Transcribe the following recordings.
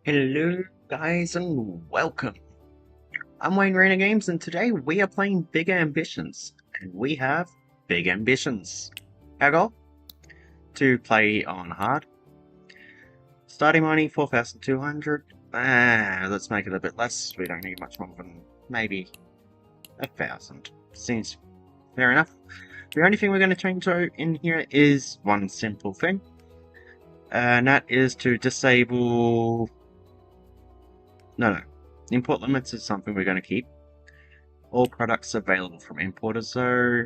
Hello, guys, and welcome. I'm Wayne Rainer Games, and today we are playing Big Ambitions, and we have big ambitions. Our goal? To play on hard. Starting money 4,200. Let's make it a bit less. We don't need much more than maybe 1,000. Seems fair enough. The only thing we're going to change in here is one simple thing, and that is to disable. No. Import limits is something we're going to keep. All products available from importers, so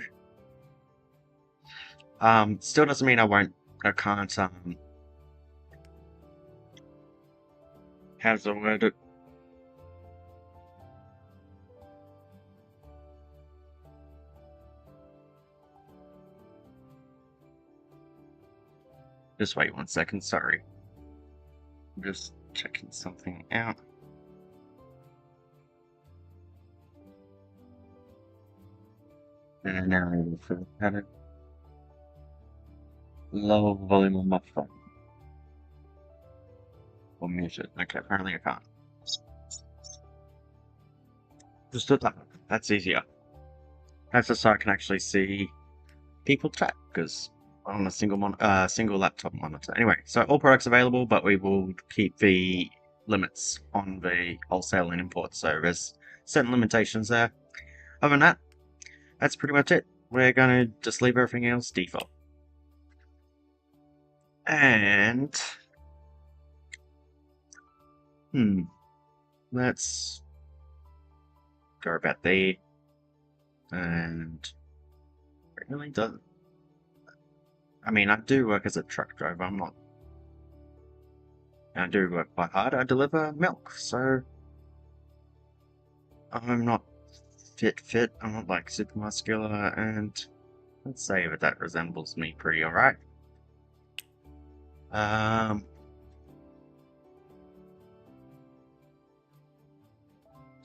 still doesn't mean I can't how's the word? Just wait 1 second, sorry. I'm just checking something out. And now I will have it. Lower volume on my phone. Or mute it. Okay, apparently I can't. Just do that. That's easier. That's just so I can actually see people chat, because on a single laptop monitor. Anyway, so all products available, but we will keep the limits on the wholesale and import. So there's certain limitations there. Other than that, that's pretty much it. We're gonna just leave everything else default. And let's go about there. And it really doesn't. I mean, I do work as a truck driver. I do work quite hard. I deliver milk, so I'm not fit. I'm not like super muscular, and let's say that resembles me pretty alright.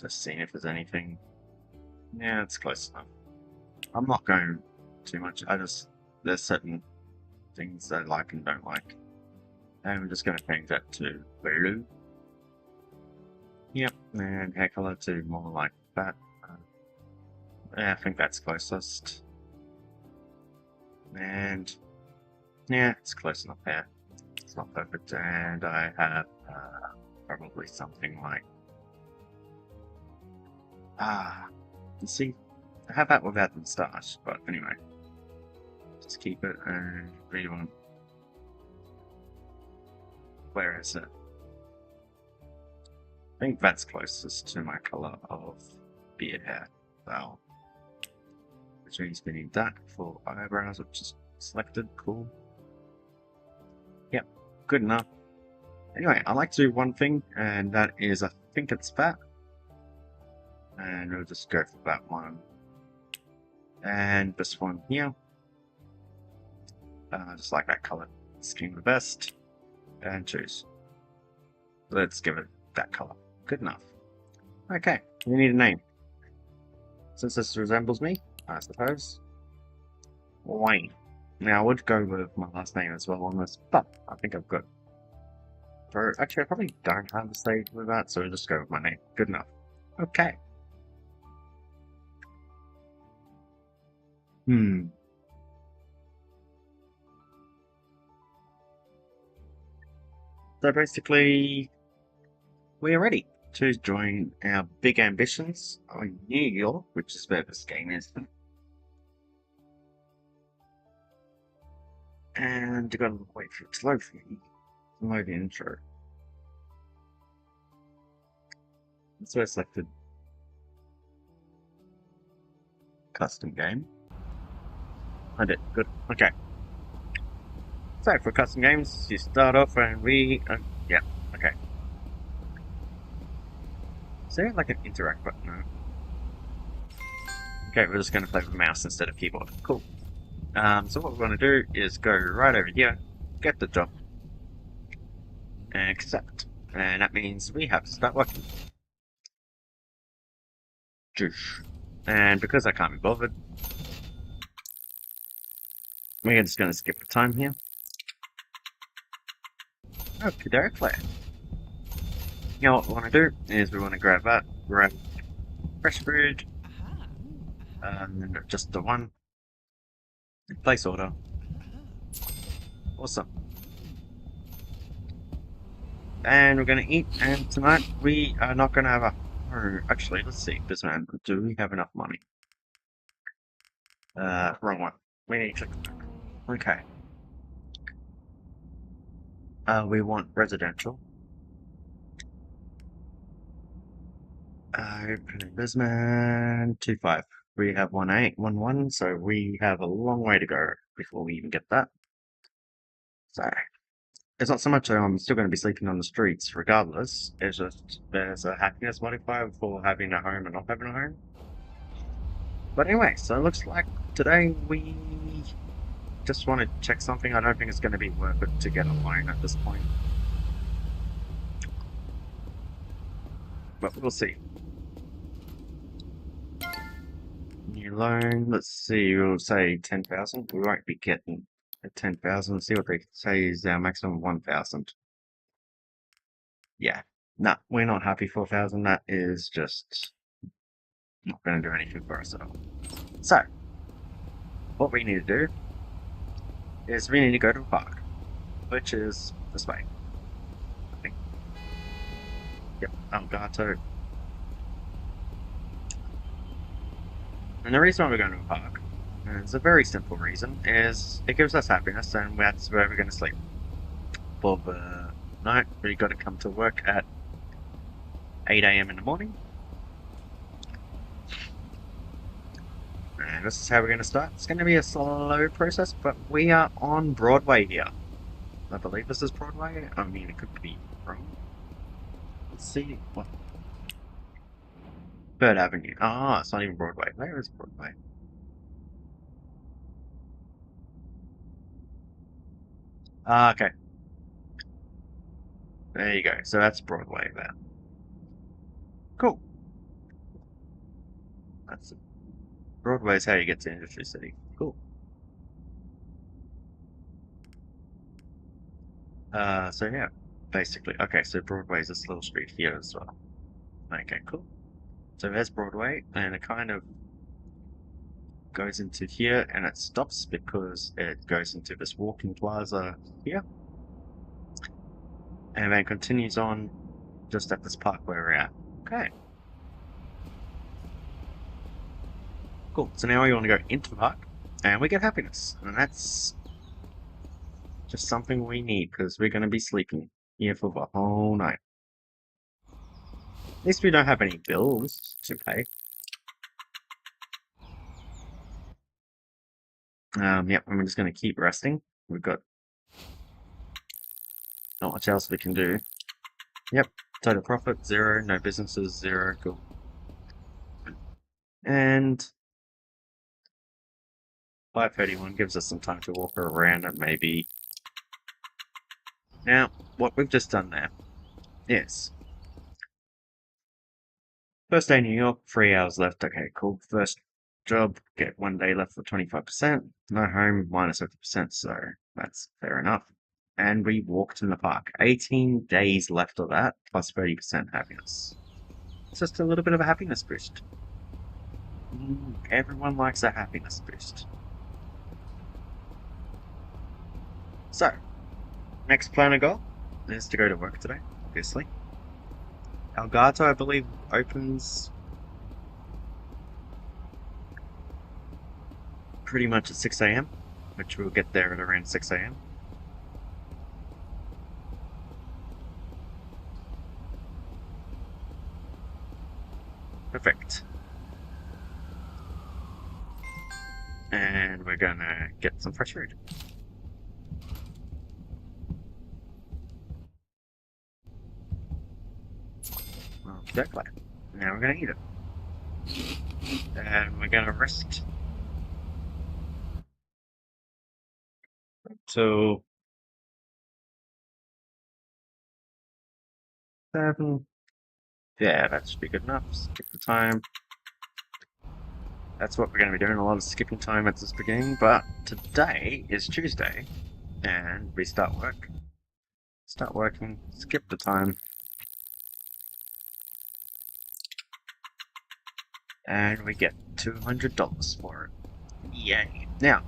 Just seeing if there's anything. Yeah, it's close enough. I'm not going too much. There's certain things that I like and don't like. And I'm just going to change that to blue. Yep, and hair color to more like that. Yeah, I think that's closest. And yeah, it's close enough there. It's not perfect. And I have probably something like you see, I have that without the moustache, but anyway, just keep it. And we want. Where is it? I think that's closest to my color of beard hair. So, which means we need that for eyebrows, which is selected. Cool. Yep, good enough. Anyway, I like to do one thing, and that is I think it's that. And we'll just go for that one. And this one here. Just like that color scheme the best. And choose. Let's give it that color. Good enough. Okay, we need a name. Since this resembles me, I suppose. Wayne. Now I would go with my last name as well on this, but I think I've got. Actually, I probably don't have a save with that, so we'll just go with my name. Good enough. Okay. So basically, we're ready to join our big ambitions in New York, which is where this game is. And you're gonna wait for it to load for me. Load the intro. So I selected custom game. I did. Good. Okay. So for custom games, you start off and yeah, okay. Is there like an interact button? No. Okay, we're just going to play with mouse instead of keyboard. Cool. So what we're going to do is go right over here, get the job, and accept. And that means we have to start working. Joosh. And because I can't be bothered, we're just going to skip the time here. Okay, Derek Claire. You know what we want to do is we want to grab that, grab fresh food, and just the one, place order. Awesome. And we're going to eat, and tonight we are not going to have a... Oh, actually, let's see, businessman, do we have enough money? Wrong one. We need to click back. Okay. We want residential. Open businessman, 2-5. We have 1-8, 1-1, so we have a long way to go before we even get that. So, it's not so much I'm still going to be sleeping on the streets regardless, it's just there's a happiness modifier for having a home and not having a home. But anyway, so it looks like today we just want to check something. I don't think it's going to be worth it to get a loan at this point. But we'll see. New loan, let's see, we'll say 10,000. We won't be getting 10,000. See what they say is our maximum 1,000. Yeah, nah, we're not happy 4,000. That is just not going to do anything for us at all. So, what we need to do is we need to go to a park, which is this way. I think. Yep, Elgato. And the reason why we're going to a park, and it's a very simple reason, is it gives us happiness, and that's where we're going to sleep. For the night, we've got to come to work at 8 AM in the morning. And this is how we're going to start. It's going to be a slow process, but we are on Broadway here. I believe this is Broadway. I mean, it could be wrong. Let's see. What? Bird Avenue. Ah, it's not even Broadway. Where is Broadway? Ah, okay. There you go. So that's Broadway there. Cool. That's it. Broadway is how you get to Industry City. Cool. So yeah, basically. Okay, so Broadway is this little street here as well. Okay, cool. So there's Broadway, and it kind of goes into here, and it stops because it goes into this walking plaza here. And then continues on just at this park where we're at. Okay. Cool. So now we want to go into the park, and we get happiness. And that's just something we need, because we're going to be sleeping here for the whole night. At least we don't have any bills to pay. Yep, I'm just going to keep resting. We've got not much else we can do. Yep, total profit, 0. No businesses, 0. Cool. And 5:31 gives us some time to walk around and maybe... Now, what we've just done there is... First day in New York, 3 hours left. Okay, cool. First job, get 1 day left for 25%. No home, minus 50%, so that's fair enough. And we walked in the park. 18 days left of that, plus 30% happiness. It's just a little bit of a happiness boost. Everyone likes a happiness boost. So, next plan of goal is to go to work today, obviously. Elgato, I believe, opens pretty much at 6 AM, which we'll get there at around 6 AM. Perfect. And we're gonna get some fresh food. Exactly. Now we're gonna eat it. And we're gonna rest till 7. Yeah, that should be good enough. Skip the time. That's what we're going to be doing, a lot of skipping time at this beginning, but today is Tuesday, and we start work. Start working, skip the time, And we get $200 for it. Yay. Now,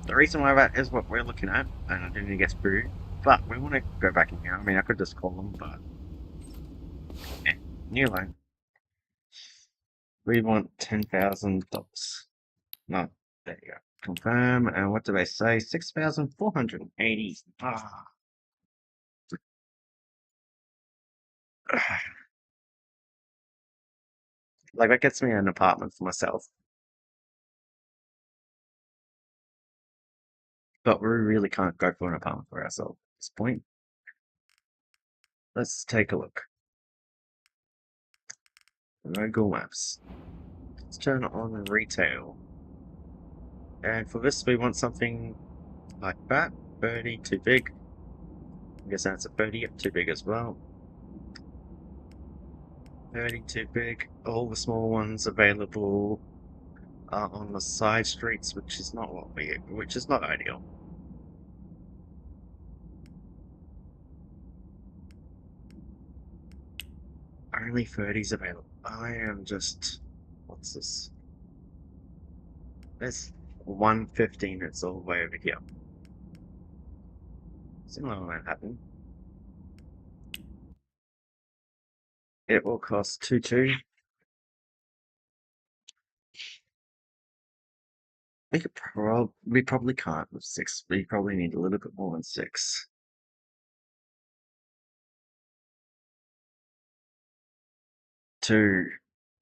the reason why that is what we're looking at, and I didn't get through, but we want to go back in here. I mean, I could just call them, but new line. We want $10,000. No, there you go. Confirm, and what do they say? 6,480. Ah. Like, that gets me an apartment for myself. But we really can't go for an apartment for ourselves at this point. Let's take a look. Google Maps. Let's turn on retail. And for this, we want something like that. 30, too big. I guess that's a 30, too big as well. 30, too big. All the small ones available are on the side streets, which is not which is not ideal. Only 30s available. I am just, what's this? There's 115, it's all the way over here. Similar Manhattan. It will cost 2.2. We probably can't with 6. We probably need a little bit more than 6. To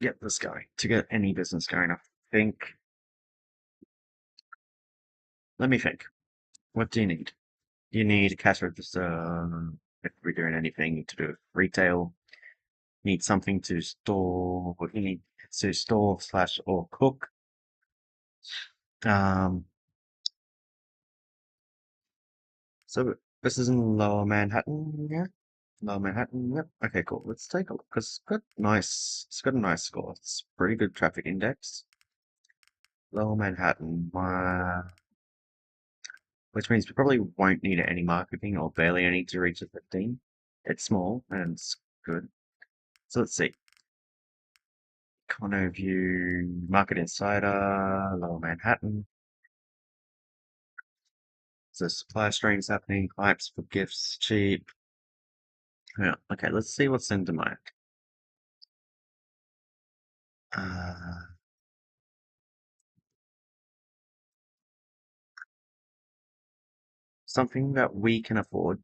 get this guy, to get any business going. I think. Let me think. What do you need? You need a cash register if we're doing anything to do with retail. Need something to store. You need to store slash or cook. Um, so this is in Lower Manhattan, yeah? Lower Manhattan, yep. Okay, cool. Let's take a look. Cause it's got a nice score. It's pretty good traffic index. Lower Manhattan, which means we probably won't need any marketing or barely any to reach a 15. It's small and it's good. So let's see. Econo View, Market Insider, Lower Manhattan. So supply streams happening, hypes for gifts, cheap. Yeah, okay, let's see what's in demand. Uh, something that we can afford.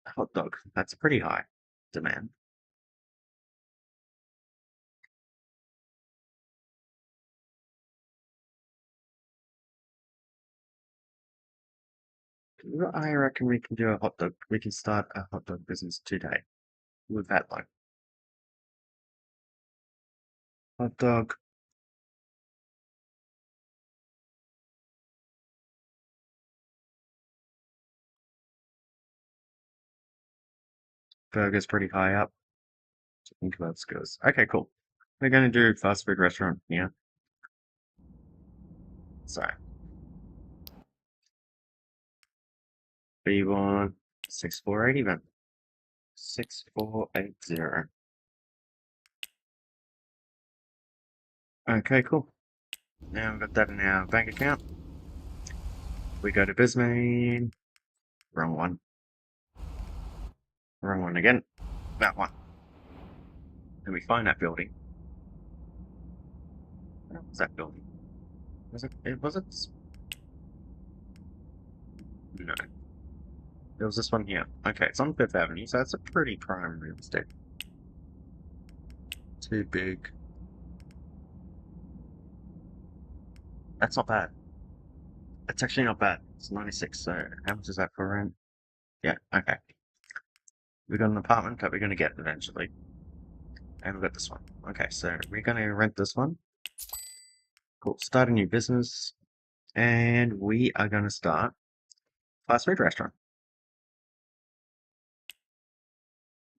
A hot dog. That's pretty high demand. I reckon we can do a hot dog. We can start a hot dog business today with that low. Hot dog. Burger's pretty high up. Think about skills. Okay, cool. We're gonna do fast food restaurant here. So we want 6480 then. 6480. Okay, cool. Now we've got that in our bank account. We go to Bismain. Wrong one. Wrong one again. That one. And we find that building. What was that building? Was it? No. It was this one here. Okay, it's on Fifth Avenue, so that's a pretty prime real estate. Too big. That's not bad. It's actually not bad. It's 96, so how much is that for rent? Yeah, okay. We've got an apartment that we're going to get eventually. And we've got this one. Okay, so we're going to rent this one. Cool. Start a new business. And we are going to start fast food restaurant.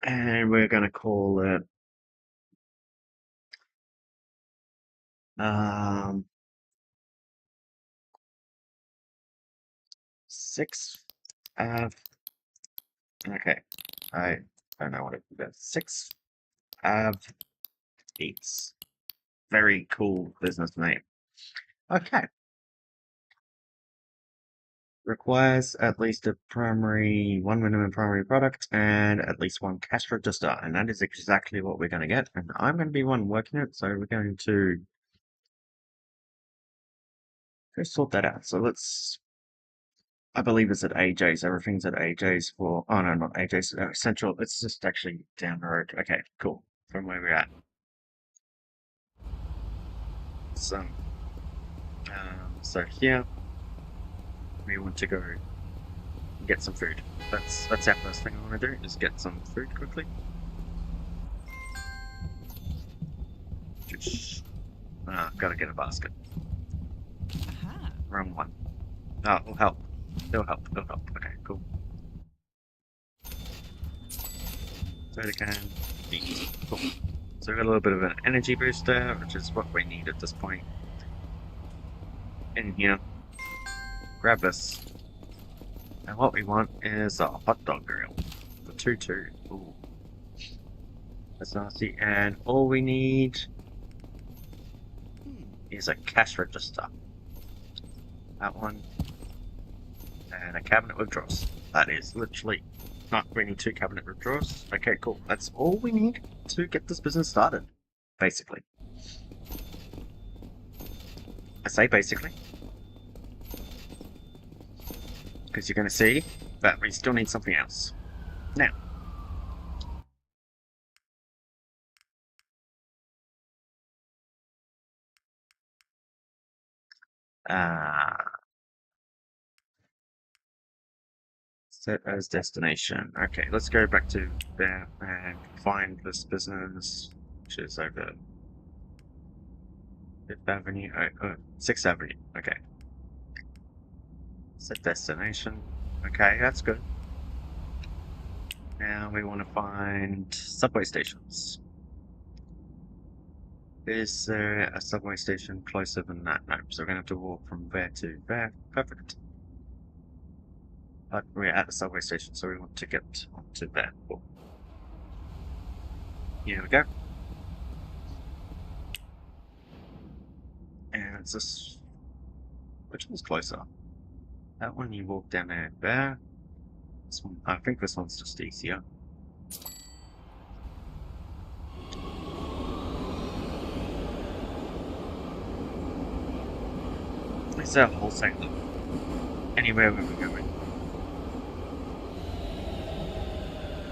And we're going to call it um, 6 Ave. Okay, I don't know what it is. 6 Ave Eats. very cool business name. Okay. Requires at least one minimum primary product and at least one cash register, and that is exactly what we're going to get. And I'm going to be one working it, so we're going to go sort that out. So let's, I believe it's at AJ's. Everything's at AJ's for, oh no, not AJ's, Central. It's just actually down the road. Okay, cool. From where we're at. So, so here we want to go get some food. That's our first thing I want to do, is get some food quickly. Gotta get a basket. Aha. Wrong one. Oh, it'll help. It'll help. It'll help. Okay, cool. Soda can. Eat. Cool. So we got a little bit of an energy boost there, which is what we need at this point. In here. Grab this. And what we want is a hot dog grill. For 2-2. Ooh. That's nasty. And all we need is a cash register. That one. And a cabinet with drawers. That is literally not really 2 cabinet with drawers. Okay, cool. That's all we need to get this business started. Basically. I say basically. Because you're going to see that we still need something else. Now. Set as destination. Okay, let's go back to there and find this business, which is over 5th Avenue, 6th Avenue. Okay. Set destination. Okay, that's good. Now we want to find subway stations. Is there a subway station closer than that? No, so we're going to have to walk from there to there. Perfect. But we're at the subway station, so we want to get onto there. Cool. Here we go. And it's this. Which one's closer? That one you walk down there. This one, I think this one's just easier. Is there a wholesaler anywhere where we're going?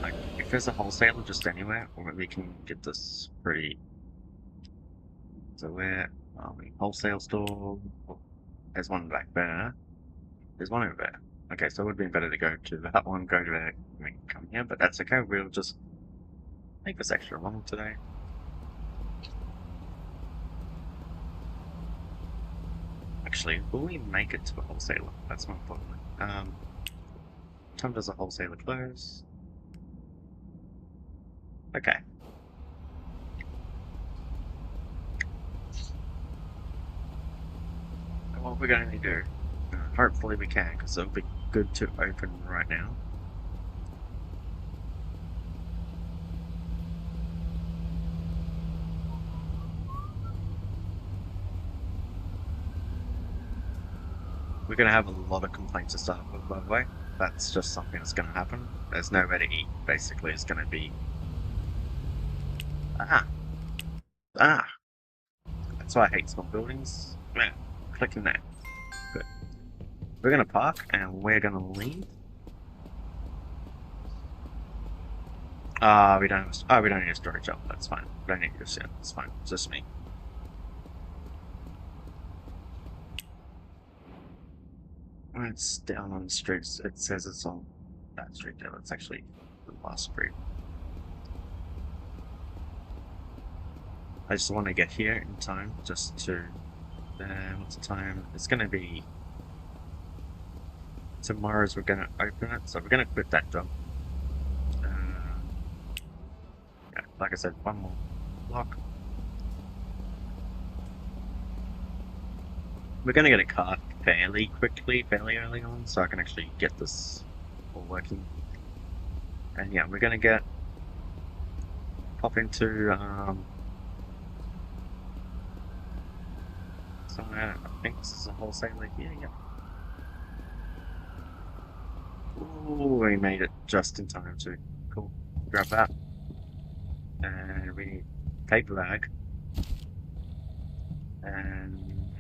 Like, if there's a wholesaler just anywhere, or we can get this pretty. So where are we? Wholesale store. Oh, there's one back there. There's one over there. Okay, so it would be better to go to that one, go to there, and we can come here, but that's okay. We'll just make this extra long today. Actually, will we make it to a wholesaler? That's more important. Time does a wholesaler close? Okay. And what we're going to do, hopefully we can, because it'll be good to open right now. We're going to have a lot of complaints to start with, by the way. That's just something that's going to happen. There's nowhere to eat, basically. It's going to be... That's why I hate small buildings. Yeah, clicking that. Good. We're going to park, and we're going to leave. We don't need a storage up. That's fine. We don't need to sit. It's fine. It's just me. It's down on the streets. It says it's on that street there. It's actually the last street. I just want to get here in time, just to... what's the time? It's going to be... Tomorrow's we're going to open it, so we're going to quit that job. Yeah, like I said, one more block. We're going to get a car fairly quickly, fairly early on, so I can actually get this all working. And yeah, we're going to pop into So I think this is a wholesaler here, yep. Ooh, we made it just in time too. Cool. Grab that. And we need paper bag. And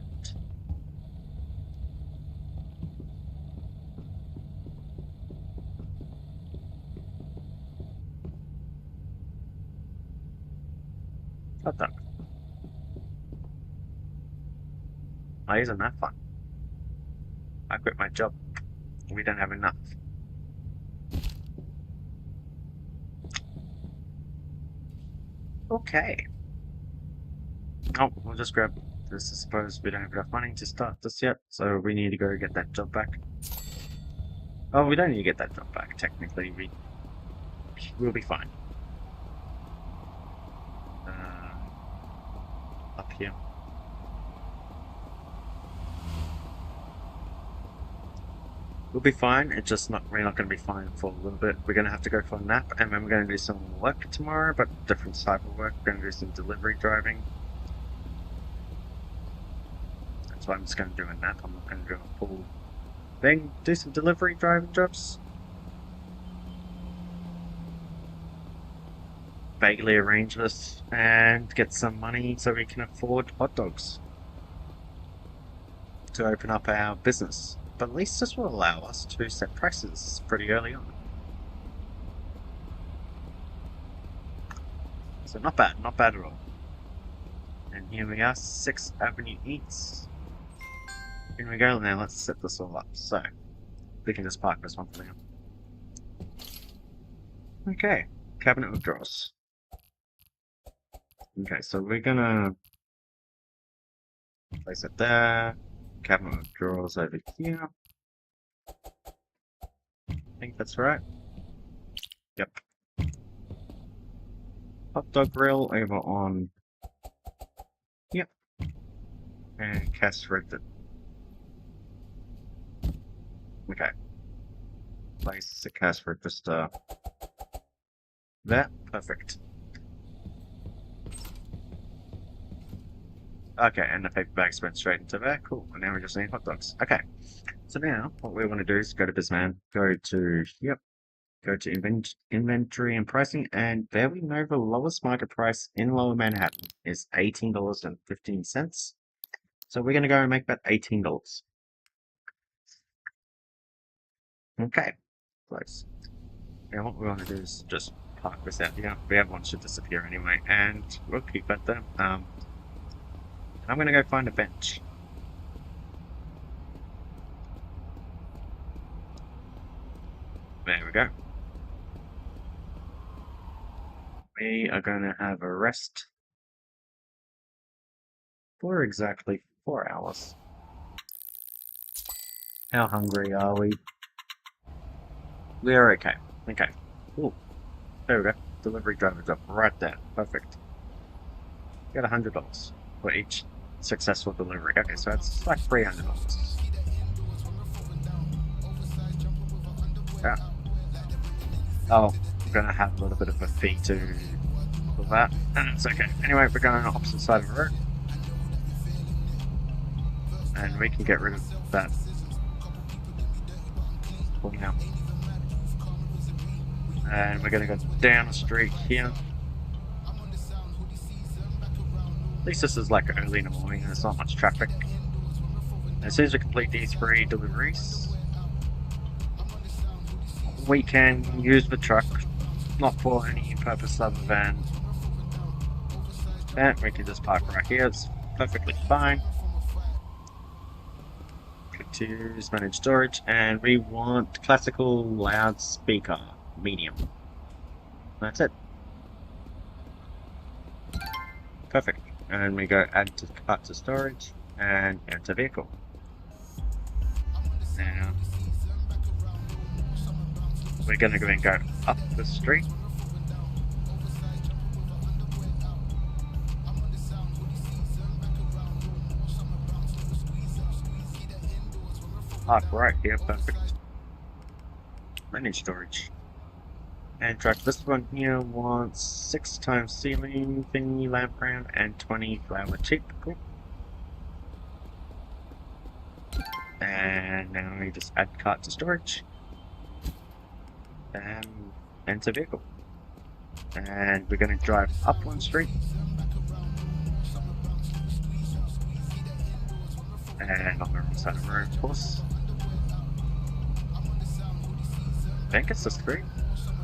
hot dog. Oh, isn't that fun? I quit my job. We don't have enough. Okay. Oh, we'll just grab this. I suppose we don't have enough money to start this yet, so we need to go get that job back. Oh, we don't need to get that job back. Technically, we'll be fine. Up here. We'll be fine. It's just we're not going to be fine for a little bit. We're going to have to go for a nap, and then we're going to do some work tomorrow, but different type of work. We're going to do some delivery driving. That's why I'm just going to do a nap. I'm not going to do a full thing. Do some delivery driving jobs. Vaguely arrange this and get some money so we can afford hot dogs to open up our business. But at least this will allow us to set prices pretty early on. So not bad at all. And here we are, 6th Avenue Eats. Here we go, now let's set this all up. So, we can just park this one for now. Okay, cabinet of drawers. Okay, so we're gonna place it there. Cabinet of drawers over here. I think that's right. Yep. Hot dog grill over on. Yep. And cash register. Okay. Place the cash register there. Perfect. Okay, and the paper bags went straight into there. Cool. And now we just need hot dogs. Okay. So now what we want to do is go to BizMan, go to inventory and pricing, and there we know the lowest market price in Lower Manhattan is $18.15. So we're going to go and make that $18. Okay. Close. Now what we want to do is just park this out here. The other one should disappear anyway, and we'll keep that there. I'm going to go find a bench. There we go. We are going to have a rest for exactly 4 hours. How hungry are we? We are okay. Okay. Ooh. There we go. Delivery driver job right there. Perfect. Got $100 for each successful delivery. Okay, so that's like $300. Yeah. Oh, we're gonna have a little bit of a fee for that. It's okay. Anyway, we're going on the opposite side of the road. And we can get rid of that for now. And we're gonna go down the street here. At least this is like early in the morning and there's not much traffic. As soon as we complete these 3 deliveries, we can use the truck, not for any purpose other than that. We can just park right here, it's perfectly fine. Click to use manage storage, and we want classical loudspeaker, medium. That's it. Perfect. And we go add to cart to storage and enter vehicle. Now we're going to go and go up the street. Park right here, perfect. Manage storage. And track this one here wants 6 times ceiling thingy lamp round and 20 flower cheap. Cool. And now we just add cart to storage. Enter vehicle. And we're going to drive up one street. And on the wrong side of the road, of course. I think it's the street.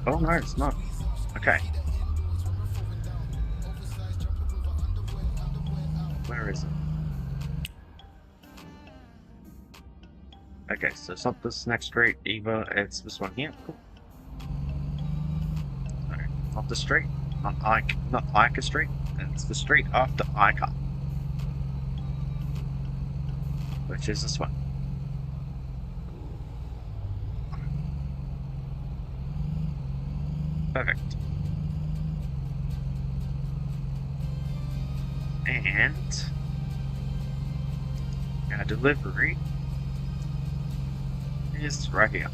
Oh no, it's not. Okay. Where is it? Okay, so it's not this next street either, it's this one here. Cool. So, not the street, not Ica Street, it's the street after Ica. Which is this one. Perfect. And our delivery is right here.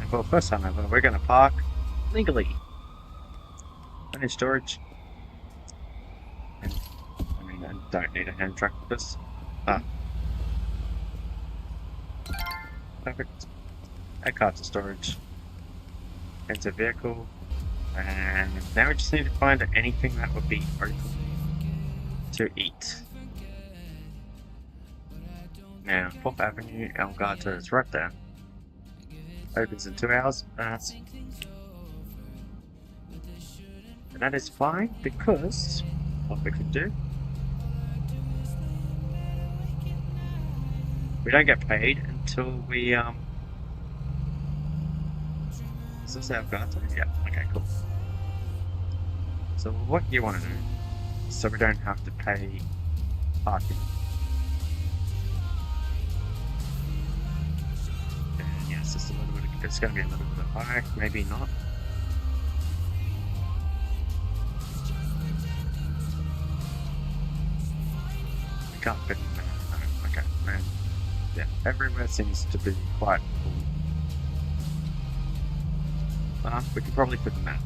And for the first time ever, we're going to park legally. Finish storage. And, I mean, I don't need a hand truck for this. Perfect. Add car to storage. Enter vehicle. And now we just need to find anything that would be open to eat. Now, 4th Avenue, El Gato is right there. Opens in 2 hours. And that is fine because what we could do, we don't get paid until we is this El Gato? Yeah, okay, cool. So what you want to do, so we don't have to pay parking. And yes, it's a little bit. It's going to be a little bit high, maybe not. I can't fit in there. No, okay, man. Yeah, everywhere seems to be quite full. We could probably fit in that.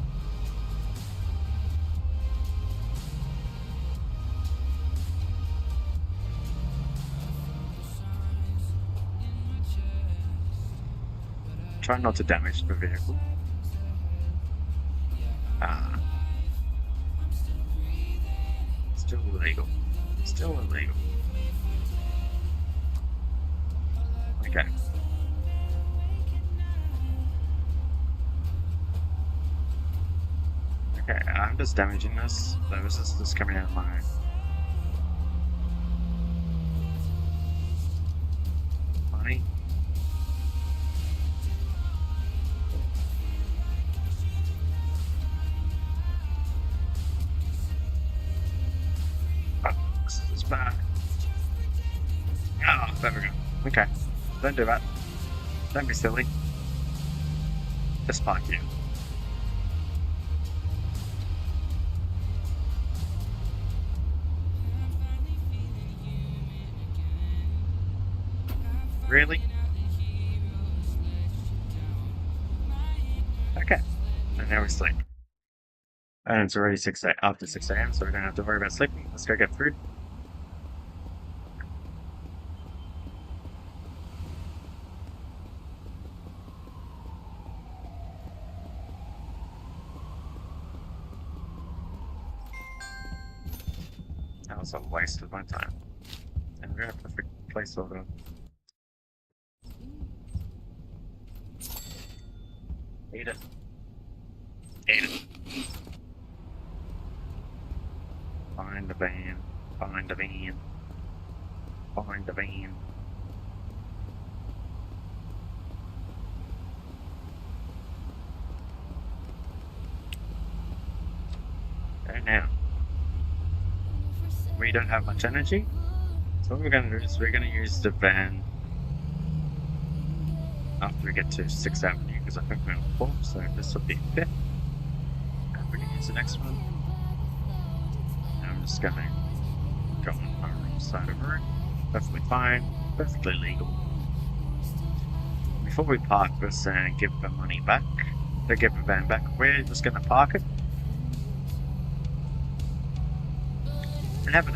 Try not to damage the vehicle. Still illegal. Still illegal. Okay. Okay, I'm just damaging this. So this is just coming out of my... money. This is bad. Ah, there we go. Okay. Don't do that. Don't be silly. Just park here. Really? Okay. And now we sleep. And it's already after 6 a.m, so we don't have to worry about sleeping. Let's go get food. That was a waste of my time. And we have a perfect placeholder. Eat it. Eat it. Find the van. Find the van. Find the van. And now, we don't have much energy, so what we're going to do is we're going to use the van after we get to 6th Avenue, because I think we're on 4th, so this will be 5th. And we're going to use the next one. And I'm just going to go on our wrong side of the road. Perfectly fine, perfectly legal. Before we park this and give the money back, to give the van back, we're just going to park it. And have it.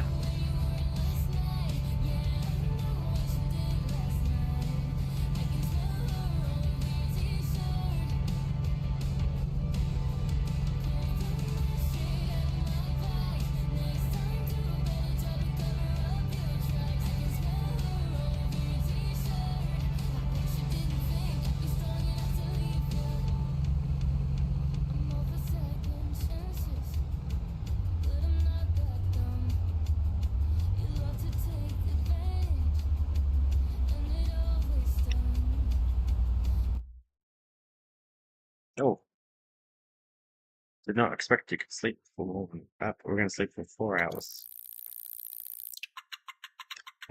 Did not expect you could sleep for more than that, but we're going to sleep for 4 hours.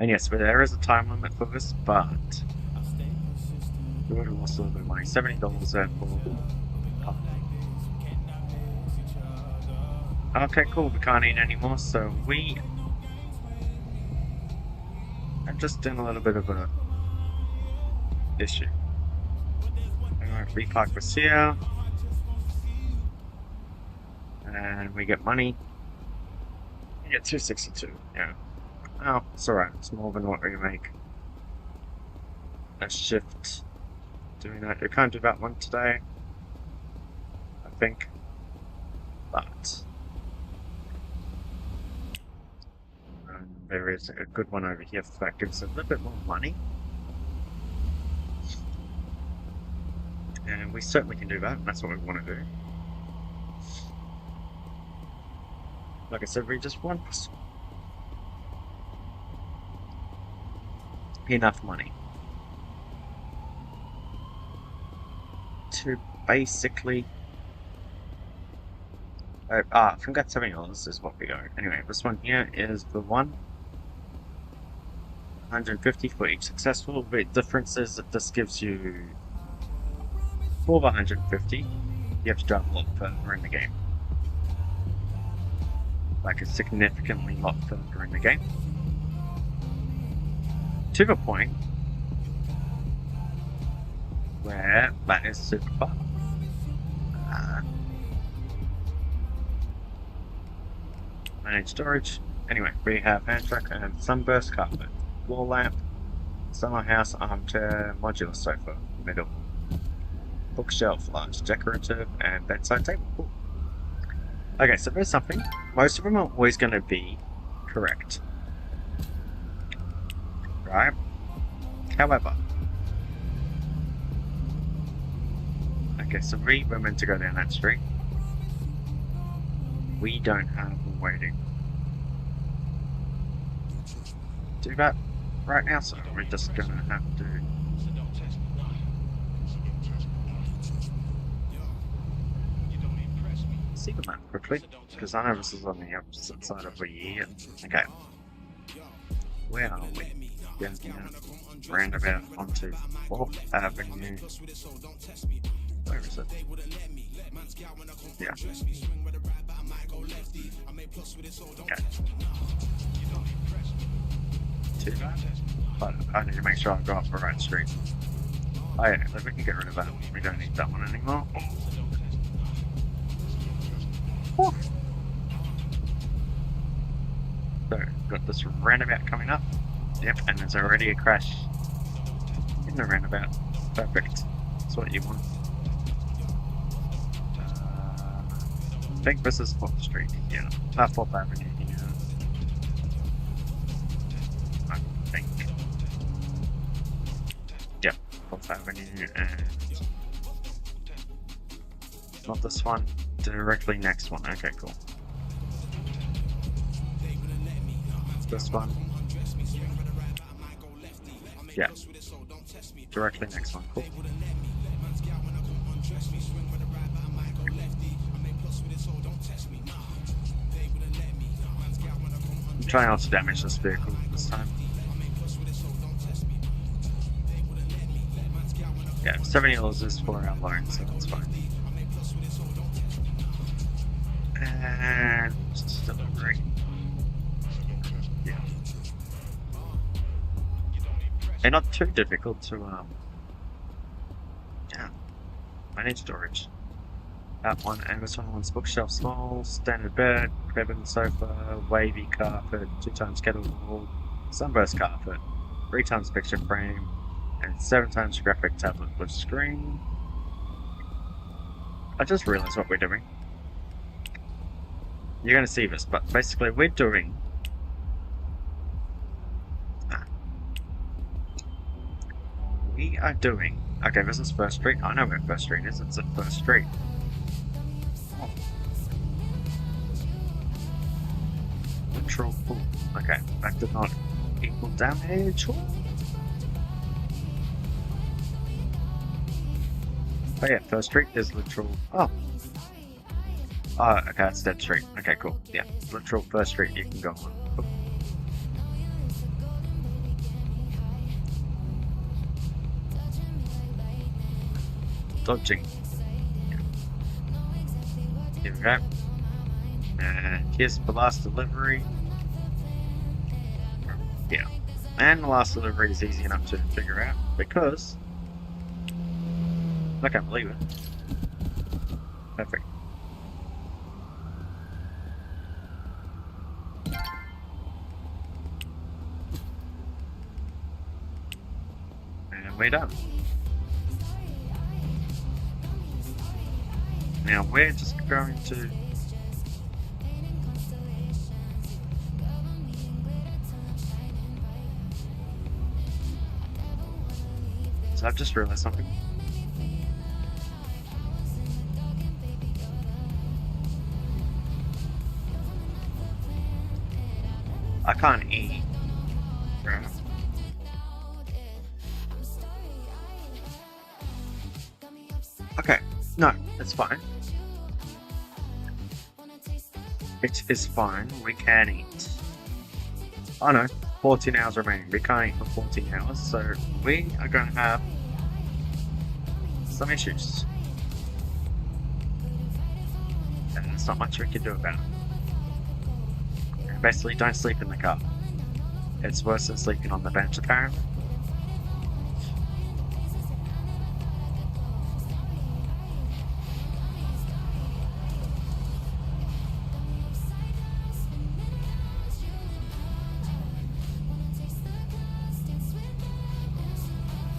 And yes, but there is a time limit for this, but we would have lost a little bit of money. $70 there for... Okay, cool, we can't eat anymore, so we... I'm just in a little bit of a issue. Alright, we park this here. And we get money. We get 262, yeah. Oh, it's alright, it's more than what we make. A shift. Doing that. We can't do that one today, I think. But there is a good one over here that gives a little bit more money. And we certainly can do that, and that's what we want to do. Like I said, we just want enough money to basically... I think that's $70 is what we go. Anyway, this one here is the one. 150 for each successful. The difference is that this gives you... For the 150, you have to drive a lot further in the game. Like a significantly lot further in the game. To the point where that is super far. Manage storage. Anyway, we have hand truck and sunburst carpet, wall lamp, summer house, armchair, modular sofa, middle, bookshelf, large decorative, and bedside table. Cool. Okay, so there's something. Most of them are always going to be correct. Right? However, okay, so we were meant to go down that street. We don't have a way to do that right now, so we're just going to have to see the map quickly, because I know this is on the opposite side of the year. Okay. Where are we? Yeah, roundabout onto 4th Avenue. Where is it? Yeah. Okay. Too bad. But I need to make sure I go up the right street. Oh yeah, so we can get rid of that. We don't need that one anymore. Whew. So, got this roundabout coming up. Yep, and there's already a crash in the roundabout. Perfect. That's what you want. I think this is 4th Street. Yeah, 4th Avenue. Yeah. I think. Yep, 4th Avenue and not this one. Directly next one. Okay, cool. This one. Yeah. Directly next one. Cool. I'm trying not to damage this vehicle this time. Yeah, $70 is for our loan, so that's fine. And delivery. Yeah. And not too difficult to manage storage. That one, and this one's bookshelf small, standard bed, cabin sofa, wavy carpet, 2x kettle, sunburst carpet, 3x picture frame, and 7x graphic tablet with screen. I just realized what we're doing. You're going to see this, but basically we're doing okay, this is First Street. I know where First Street is. It's at First Street. Oh. Literal pool. Okay, that did not equal damage. Oh yeah, First Street is literal. Oh. Oh, okay, that's Dead Street. Okay, cool. Yeah, literal first street you can go on. Cool. Dodging. Here we go. And here's the last delivery. Yeah. And the last delivery is easy enough to figure out because I can't believe it. Perfect. And we're done. Now we're just going to so I've just realized something. I can't eat. Right? Okay, no, it's fine. It is fine, we can eat. Oh no, 14 hours remaining. We can't eat for 14 hours, so we are going to have some issues. And there's not much we can do about it. Basically, don't sleep in the car. It's worse than sleeping on the bench, apparently.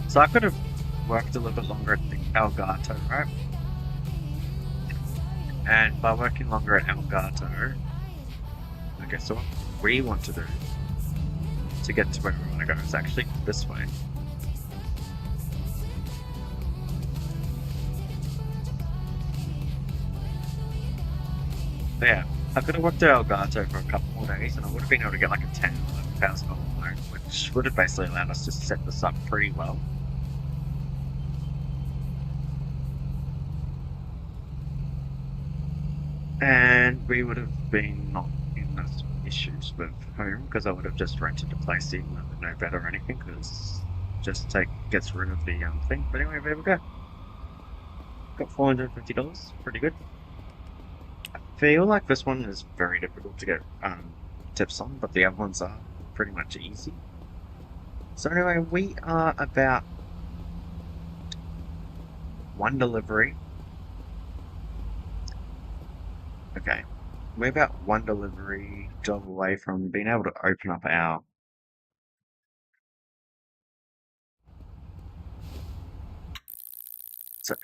So I could have worked a little bit longer at the Elgato, right? And by working longer at Elgato, I guess what we want to do to get to where we want to go is actually this way. But yeah, I could have worked at Elgato for a couple more days and I would have been able to get like a $10,000 loan, which would have basically allowed us to set this up pretty well. And we would have been not in those issues with home because I would have just rented a place even though there's no bed or anything because just gets rid of the thing. But anyway, there we go. Got $450, pretty good. I feel like this one is very difficult to get tips on, but the other ones are pretty much easy. So anyway, we are about one delivery. Okay, we're about one delivery job away from being able to open up our so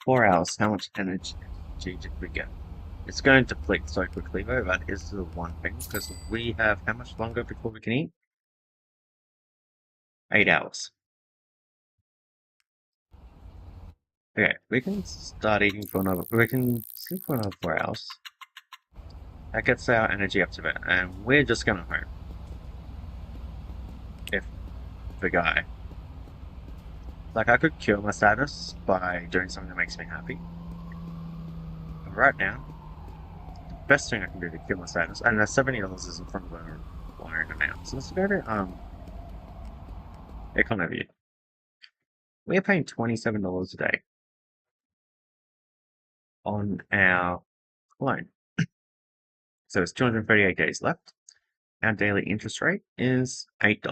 4 hours. How much energy did we get? It's going to deplete so quickly though. That is the one thing because we have how much longer before we can eat? 8 hours. Okay, we can start eating for another. We can sleep for another 4 hours. That gets our energy up to bed, and we're just gonna hope if the guy. Like, I could cure my sadness by doing something that makes me happy. But right now, the best thing I can do to cure my sadness, and $70 is in front of the wiring amount. So let's go to Econoview. We're paying $27 a day on our loan. So it's 238 days left. Our daily interest rate is $8.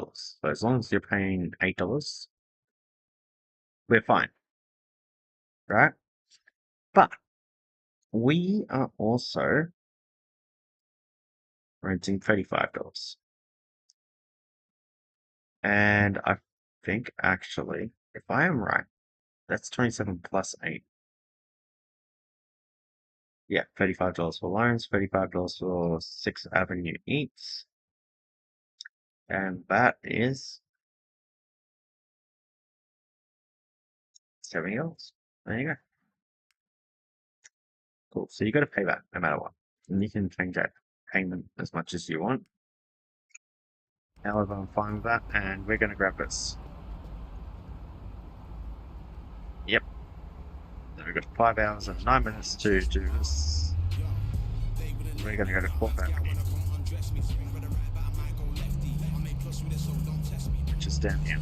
So as long as you're paying $8, we're fine. Right? But we are also renting $35. And I think actually, if I am right, that's 27 plus 8. Yeah, $35 for loans, $35 for 6th Avenue Eats. And that is $70. There you go. Cool. So you got to pay that no matter what. And you can change that payment as much as you want. However, I'm fine with that. And we're going to grab this. Yep. So we've got 5 hours and 9 minutes to do this. we're gonna go to 4th Avenue, which is down here.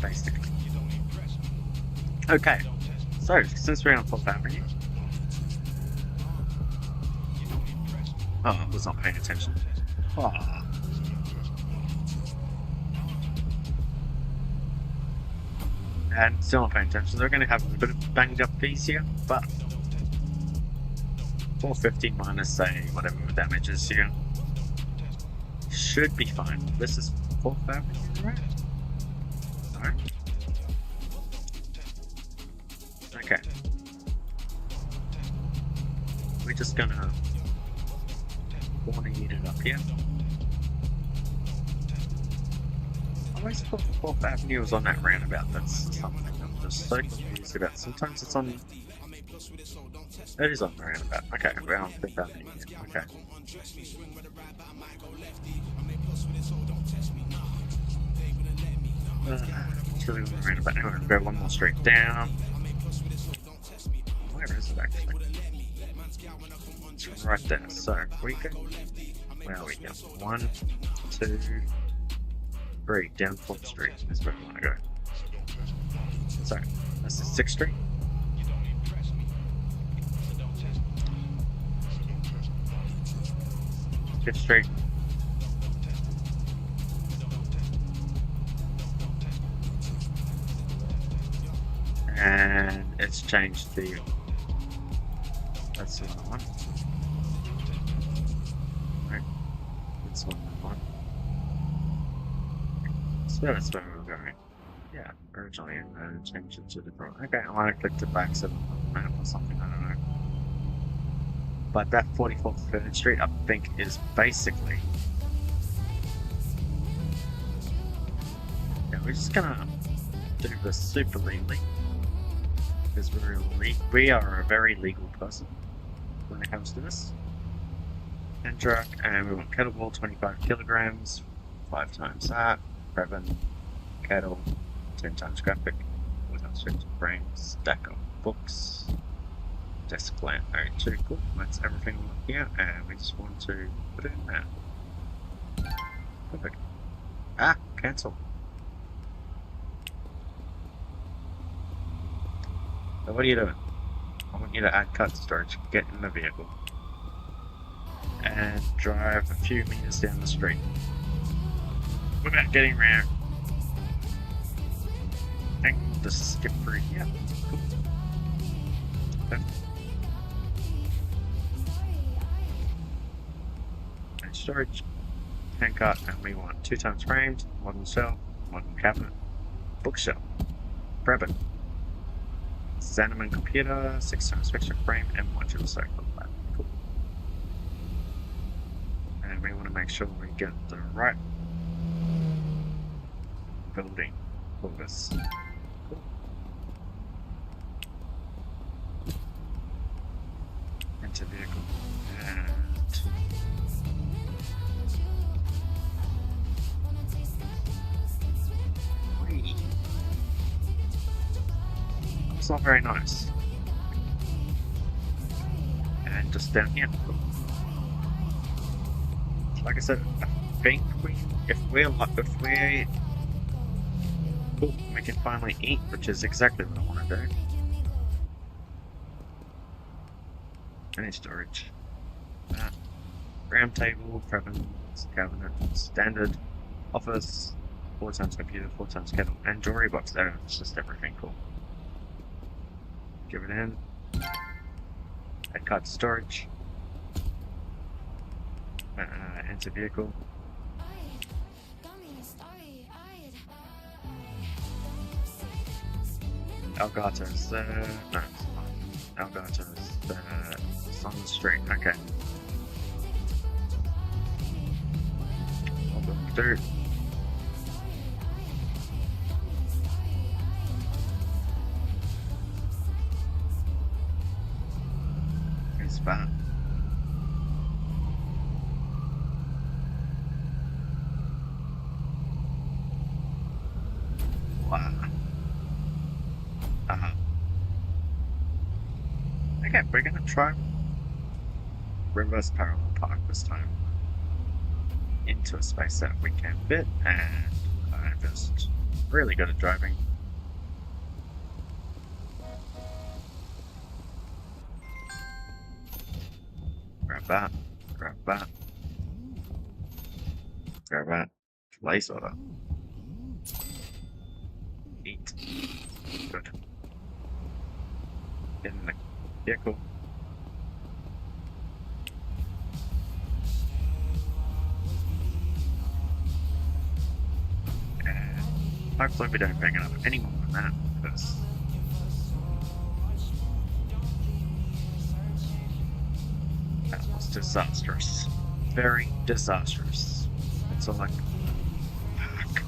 Basically. Okay, so since we're on 4th Avenue. Oh, I was not paying attention. Oh. And still not paying attention. They're going to have a bit of banged up piece here, but 450 minus, say, whatever the damage is here. Should be fine. This is 4th Avenue, right? Alright. Okay. We're just gonna corner unit up here. I always thought 4th Avenue was on that roundabout. That's something I'm just so confused about. Sometimes it's on. It is on the roundabout. Okay, we're on 5th Avenue. Okay. It's really on the roundabout. Anyway, we'll go one more straight down. Where is it actually? It's right there. So we go. Where are we go? 1, 2, 3. Down 4th Street is where we want to go. So this is 6th Street. Fifth Street. And it's changed the. That's the one. Right. That's the one. So that's where we're going. Yeah, originally I changed it to the front. Okay, I want to click the back so map or something, I don't know. But that 44th 3rd Street, I think, is basically. Yeah, we're just gonna do this super legally. Because we are a very legal person when it comes to this. And truck, and we want kettlebell 25 kilograms, 5 times that, Previn, kettle, 10 times graphic, 4 times 50 frames, stack of books, desk lamp, very too cool. That's everything here, and we just want to put it in there. Perfect. Ah, cancel. So what are you doing? I want you to add cart storage, get in the vehicle, and drive a few meters down the street without getting rammed. And just skip through here. Cool. Okay. And storage, handcart, and we want 2 times framed, modern shelf, modern cabinet, bookshelf, Brabant. Xanaman computer, 6 times picture frame, and modular sofa. Cool. And we want to make sure we get the right building for this. Cool. Enter vehicle. And it's not very nice. And just down here. Like I said, I think if we can finally eat, which is exactly what I want to do. Any storage. Round table, cabinets, standard, office, 4 times computer, 4 times kettle, and jewelry box there. It's just everything cool. Give it in. Add card storage. Enter vehicle. Elgato's there. No, it's not. Elgato's there. It's on the street. Okay. What we'll do. It's bad. Wow. we're gonna try reverse parallel park this time into a space that we can fit, and I'm just really good at driving. Grab that, grab that, grab that. Place order. Eat. Good. Get in the vehicle. And hopefully we don't bang it up any more than that, because that was disastrous. Very disastrous. It's all like, fuck.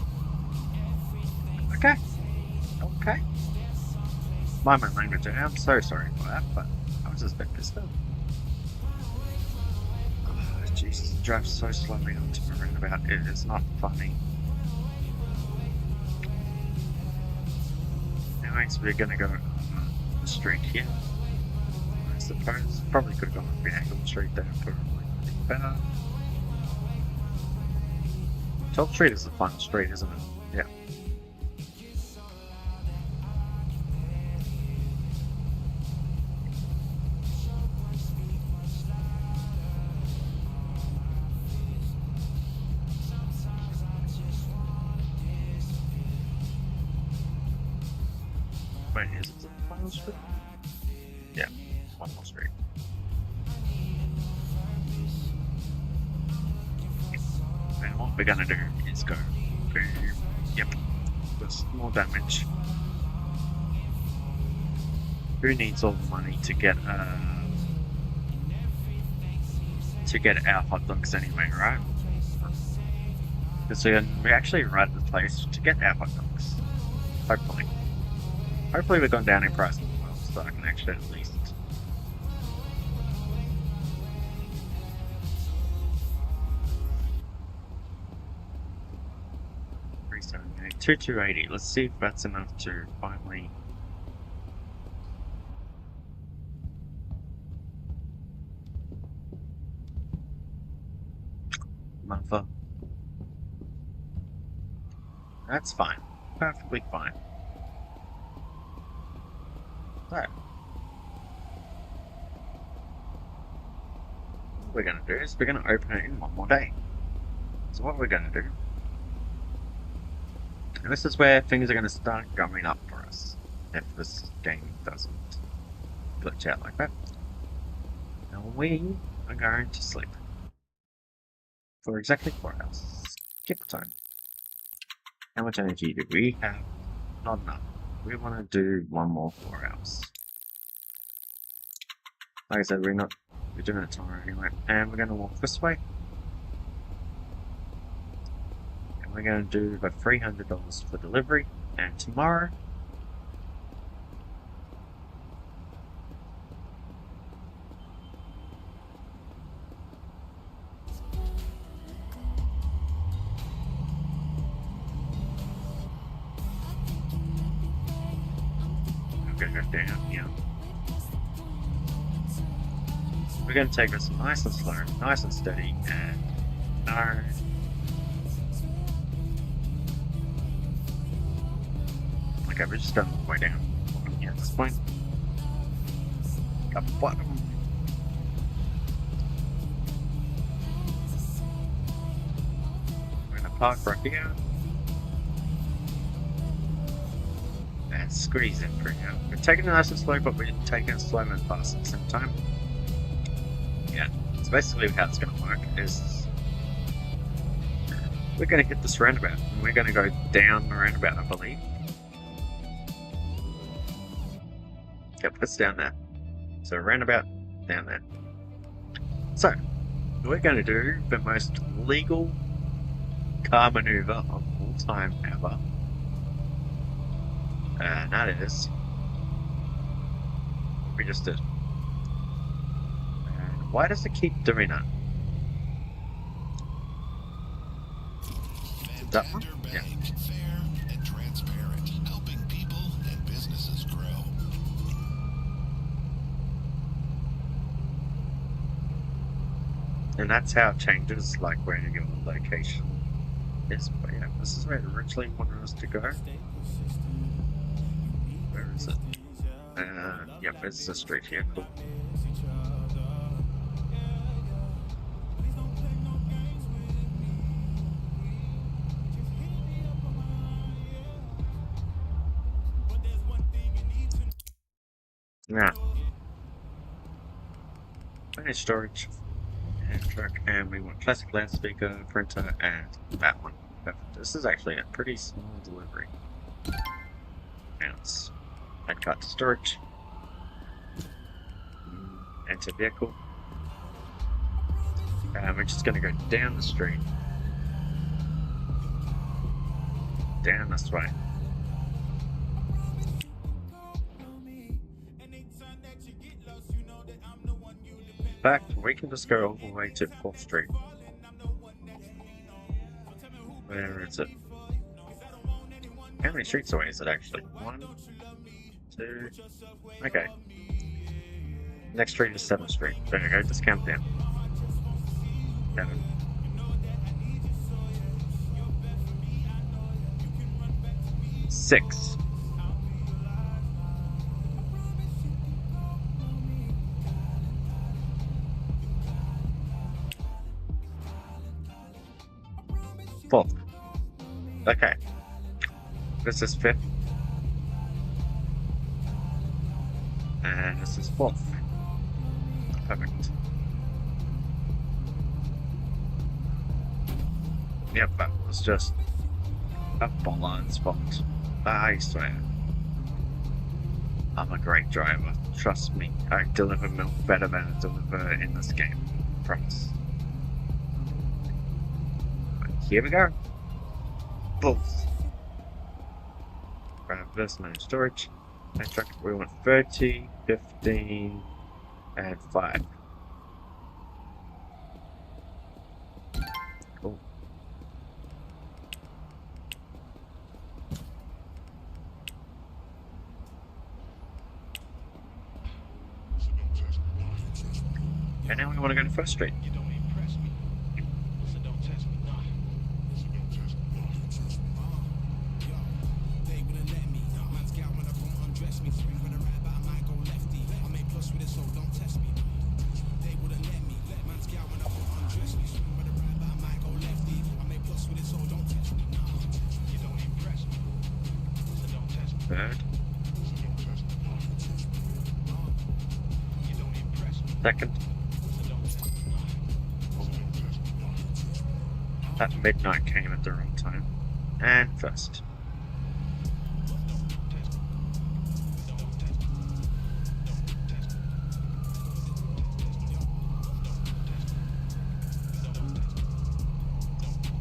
Okay. Okay. Mind my language, I'm so sorry for that, but I was just a bit pissed off. Oh, Jesus, it drives so slowly onto my roundabout, it is not funny. Anyways, we're gonna go on the street here. I suppose. Probably could have gone on the Angle Street there, probably better. 12th Street is the final street, isn't it? Yeah. Wait, is it the final street? Yeah, one more street. And what we're gonna do is go to, yep, just more damage. Who needs all the money to get our hot dogs anyway, right? Because we actually arrived at the place to get our hot dogs. Hopefully. Hopefully we've gone down in price as well, so I can actually at least... $378, $280. Let's see if that's enough to finally... Mother. That's fine. Perfectly fine. So, what we're going to do is we're going to open it in one more day. So what we're going to do, and this is where things are going to start going up for us, if this game doesn't glitch out like that. Now we are going to sleep for exactly 4 hours. Skip time. How much energy do we have? Not enough. We want to do one more 4 hours. Like I said, we're doing it tomorrow anyway. And we're going to walk this way. And we're going to do the $300 for delivery. And tomorrow, I'm going to go down here. We're going to take this nice and slow, nice and steady, and no. Okay, we're just going all the way down here at this point. Up bottom. We're going to park right here. And squeeze in through here. We're taking it nice and slow, but we're taking it slow and fast at the same time. Yeah, so basically how it's going to work is we're going to hit this roundabout and we're going to go down the roundabout, I believe. Yep, it's down there. So roundabout, down there. So, we're going to do the most legal car maneuver of all time ever. And that is what we just did. Why does it keep doing that? That one? Yeah. Fair and transparent, helping people and businesses grow. and that's how it changes, like where your location is. But yeah, this is where it originally wanted us to go. Where is it? Yep, it's a street here. Cool. Now, manage storage and truck, and we want classic loudspeaker, printer, and that one. Perfect. This is actually a pretty small delivery. Now let's add cart to storage. Enter vehicle. We're just going to go down the street. Down this way. In fact, we can just go all the way to 4th Street. Where is it? How many streets away is it actually? 1, 2... Okay. Next street is 7th Street. There you go, just count down. 7. 6. 4th. Okay. This is 5th. And this is 4th. Perfect. Yep, that was just a bollard spot. I swear. I'm a great driver. Trust me, I deliver milk better than I deliver in this game. Promise. Here we go. Both. Grab this, manage storage. And truck, we want 30, 15, and 5. Cool. And now we want to go to 1st Street. Third. Second. That midnight came at the wrong time. And 1st.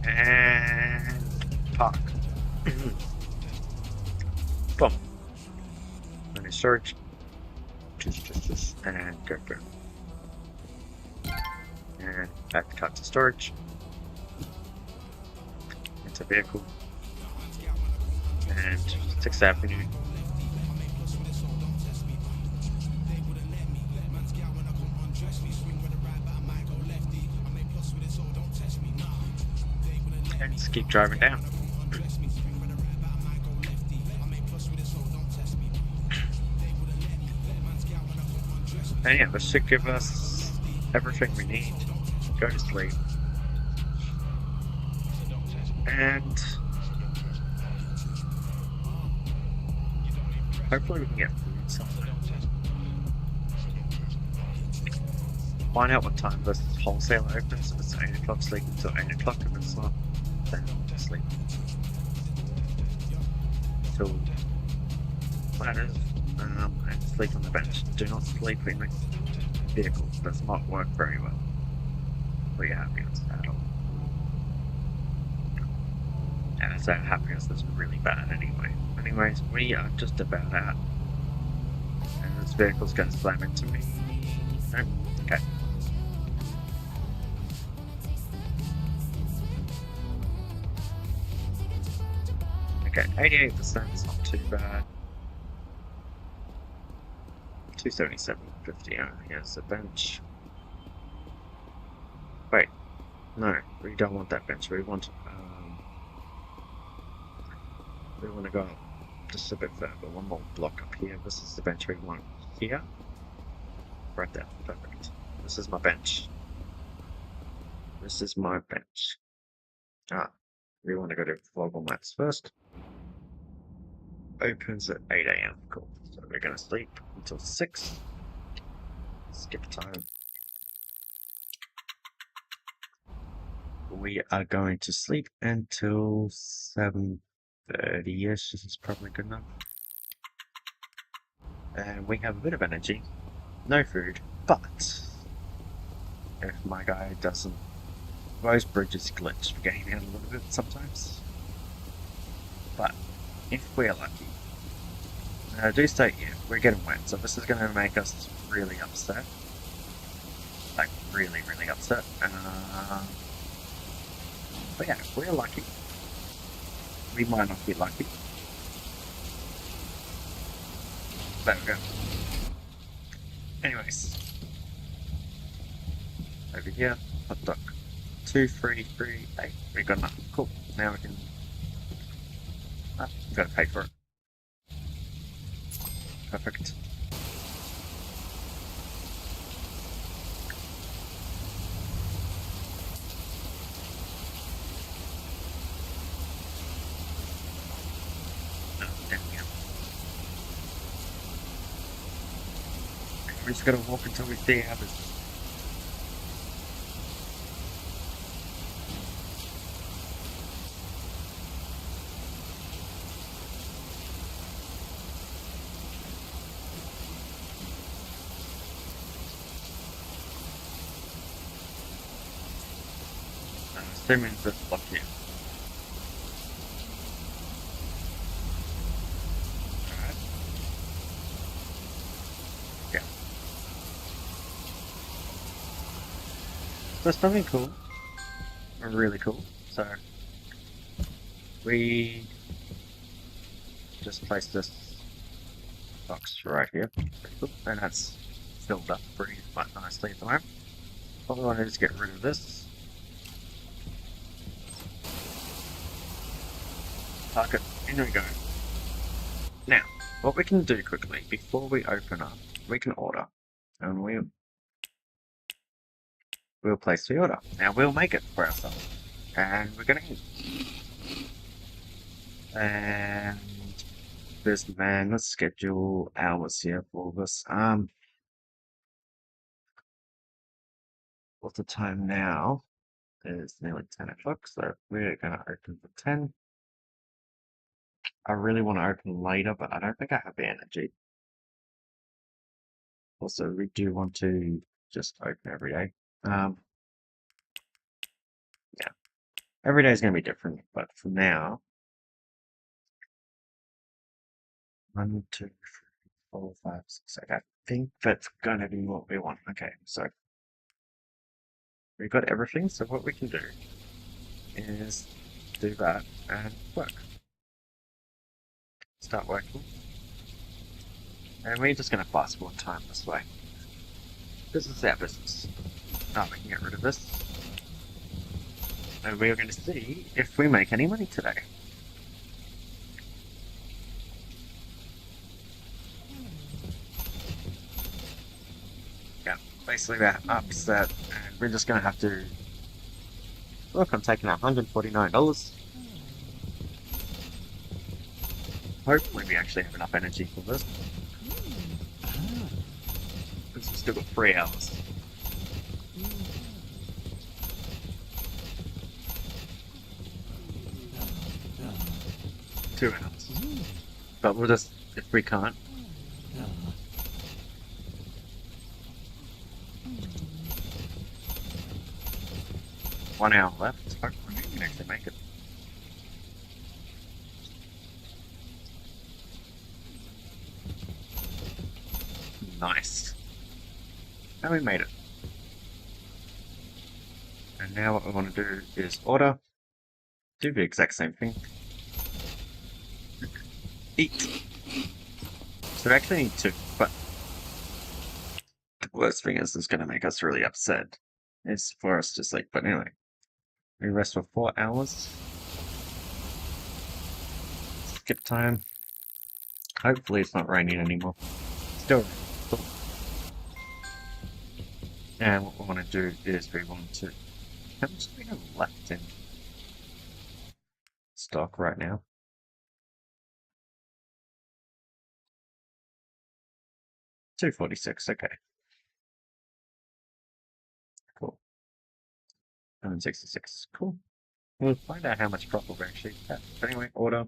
And park. Boom. Manage storage. Just, and go. And back the cart to storage. Into vehicle. And 6th Avenue. And just keep driving down. And yeah, this should give us everything we need. Go to sleep. And hopefully we can get food somewhere. Find out what time this wholesale opens. If it's 8 o'clock, sleep until 8 o'clock. If it's not, then sleep until that is. And sleep on the bench. Do not sleep in the vehicle. It does not work very well for your happiness at all. And it's our happiness that's really bad anyway. Anyways, we are just about out. And this vehicle's going to slam into me. No? Okay. Okay, 88% is not too bad. 277.50. Here's the bench. Wait, No, we don't want that bench. We want to go up just a bit further. One more block up here. This is the bench we want here. Right there. Perfect. This is my bench. This is my bench. Ah, we want to go to global maps first. Opens at 8 AM. Cool. So we're going to sleep until 6. Skip time. We are going to sleep until 7:30ish. This is probably good enough. And we have a bit of energy. No food, but if my guy doesn't... Those bridges glitch for getting out a little bit sometimes. But if we're lucky... I do state here, we're getting wet, so this is going to make us really upset. Like, really, really upset. But yeah, if we're lucky, we might not be lucky. There we go. Anyways. Over here, hot dog. 2, 3, 3, 8. We got enough. Cool. Now we can... Ah, I'm gonna pay for it. Perfect. We're just gonna walk until we see others. I'm assuming this block here. Alright. Yeah. So something cool. Really cool. So we just place this box right here. And that's filled up pretty nicely at the moment. What we want to do is get rid of this. Target. In we go. Now, what we can do quickly, before we open up, we can order. And we'll place the order. Now we'll make it for ourselves. And we're gonna eat. And this man, let's schedule hours here for this. What's the time now? It's nearly 10 o'clock, so we're gonna open for 10. I really want to open later, but I don't think I have the energy. Also, we do want to just open every day. Yeah. Every day is going to be different, but for now, 1, 2, 3, 4, 5, 6, 8. I think that's going to be what we want. Okay, so we've got everything. So what we can do is do that and work. Start working. And we're just going to fast forward time this way. This is our business. Oh, we can get rid of this. And we're going to see if we make any money today. Yeah, basically we're upset, and we're just going to have to... Look, I'm taking out $149. Hopefully we actually have enough energy for this. Because we've still got 3 hours. Two hours. But we'll just, if we can't. One hour left. Hopefully we can actually make it. Nice. And we made it. And now what we want to do is order. Do the exact same thing. Eat. So we actually need 2, but the worst thing is going to make us really upset. It's for us to sleep, but anyway. We rest for 4 hours. Skip time. Hopefully it's not raining anymore. Still raining. Cool. And what we want to do is we want to... How much do we have left in stock right now? 246, okay. Cool. 166, cool. We'll find out how much profit we're actually at. But anyway, order.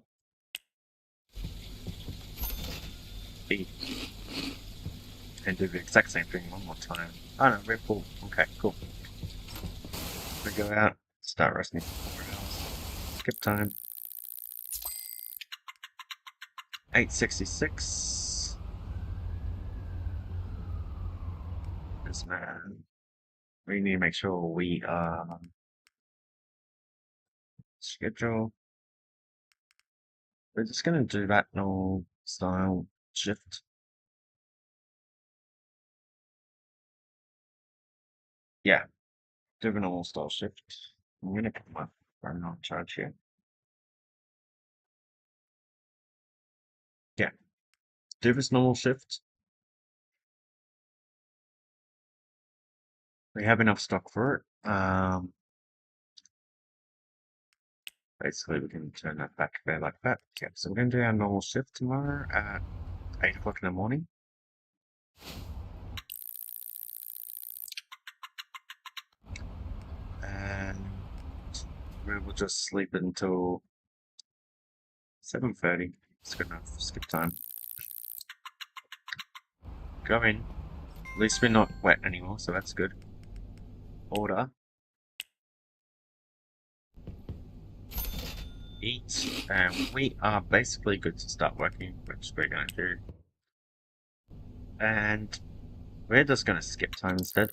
B. And do the exact same thing one more time. Oh no, we're full. Okay, cool. We go out, start resting for 4 hours. Skip time. 866. This man. We need to make sure we schedule. We're just gonna do that normal style shift. Yeah, do the normal style shift. I'm gonna come up. I'm not in charge here. Yeah, do this normal shift. We have enough stock for it. Basically, we can turn that back there like that. Yeah, so we're going to do our normal shift tomorrow at 8 o'clock in the morning. And we will just sleep until 7:30. It's good enough. Skip time. Go in. At least we're not wet anymore, so that's good. Order. Eat. And we are basically good to start working, which we're going to do. And we're just going to skip time instead.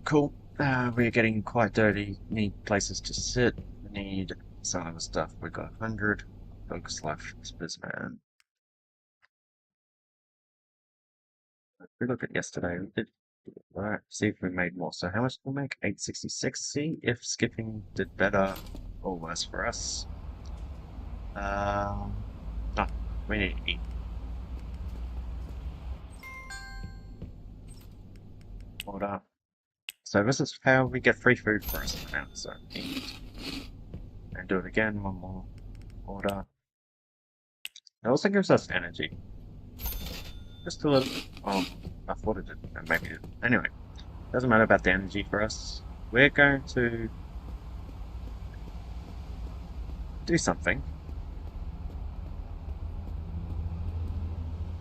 Cool. We're getting quite dirty. Need places to sit. We need some of the stuff. We got 100. Focus left. This man. If we look at yesterday, we did. Alright, see if we made more. So how much did we make? 866. See if skipping did better or worse for us. No, we need to eat. Order. So this is how we get free food for us now. So eat. And do it again. One more. Order. It also gives us energy. Just a little. Oh, I thought it did. Maybe it didn't. Anyway, doesn't matter about the energy for us. We're going to do something.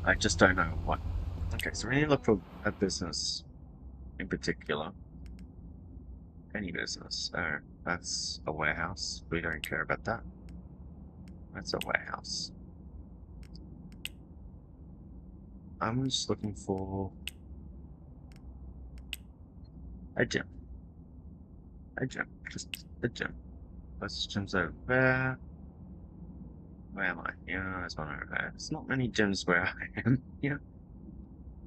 I just don't know what. Okay, so we need to look for a business in particular. Any business. That's a warehouse. We don't care about that. That's a warehouse. I'm just looking for a gym. A gym. Just a gym. Let's gyms over there. Where am I? Yeah, there's one over there. There's not many gyms where I am. Yeah.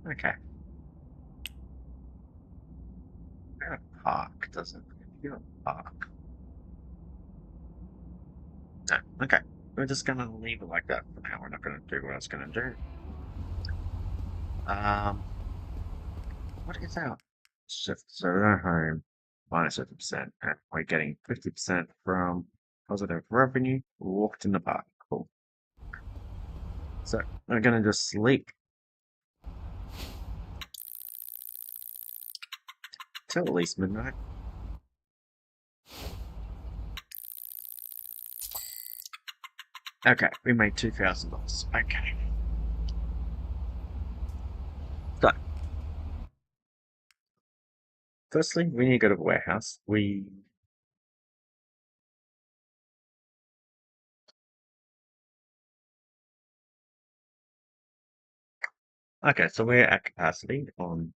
Okay. We're a park, doesn't it? You're a park. No. Okay. We're just gonna leave it like that for now. We're not gonna do what I was gonna do. What is our shift? So we're at home minus 50%. And we're getting 50% from positive revenue. Walked in the park. Cool. So we're gonna just sleep till at least midnight. Okay, we made $2,000. Okay. So, firstly, we need to go to the warehouse. Okay, so we're at capacity on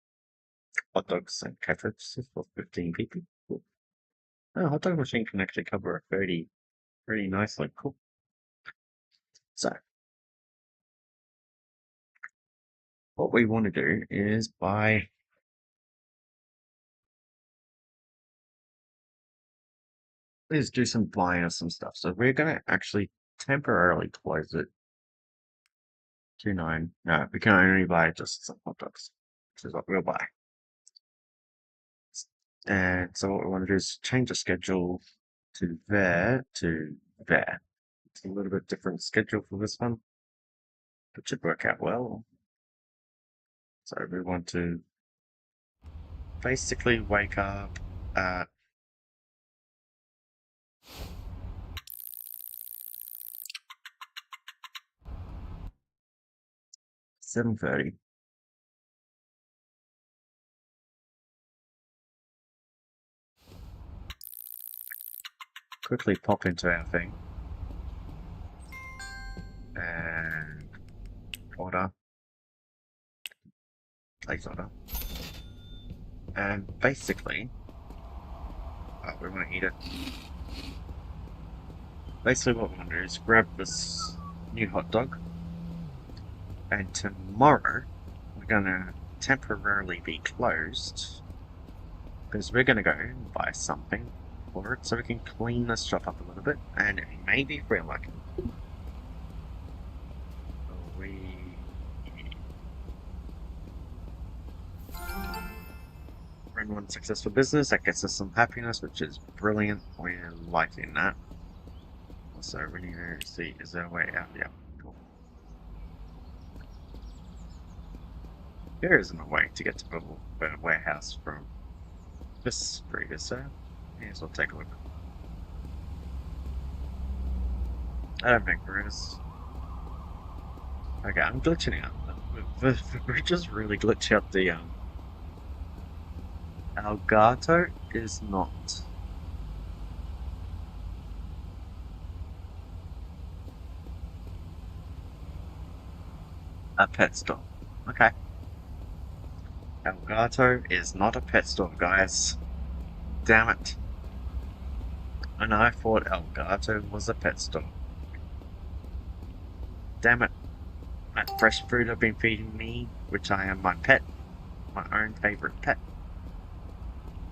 hot dogs and ketchups for 15 people. Cool. Oh, hot dog machine can actually cover a 30 pretty nicely. Cool. So, what we want to do is buy is do some buying of some stuff. So we're gonna actually temporarily close it to 9. No, we can only buy just some hot dogs, which is what we'll buy. And so what we want to do is change the schedule to there to there. It's a little bit different schedule for this one, but should work out well. So we want to basically wake up at 7:30. Quickly pop into our thing and order, place order, and basically, we want to eat it. Basically, what we want to do is grab this new hot dog, and tomorrow we're gonna temporarily be closed because we're gonna go and buy something for it so we can clean this shop up a little bit, and maybe if we're lucky, we run one successful business that gets us some happiness, which is brilliant. We're liking that. So we need to see, is there a way out? Yeah, cool. There isn't a way to get to the warehouse from this previous, so may as well take a look. I don't think there is. Okay, I'm glitching out. We're just really glitching out the Elgato is not. A pet store. Okay. Elgato is not a pet store, guys. Damn it. And I thought Elgato was a pet store. Damn it. That fresh food I've been feeding me, which I am my pet. My own favorite pet.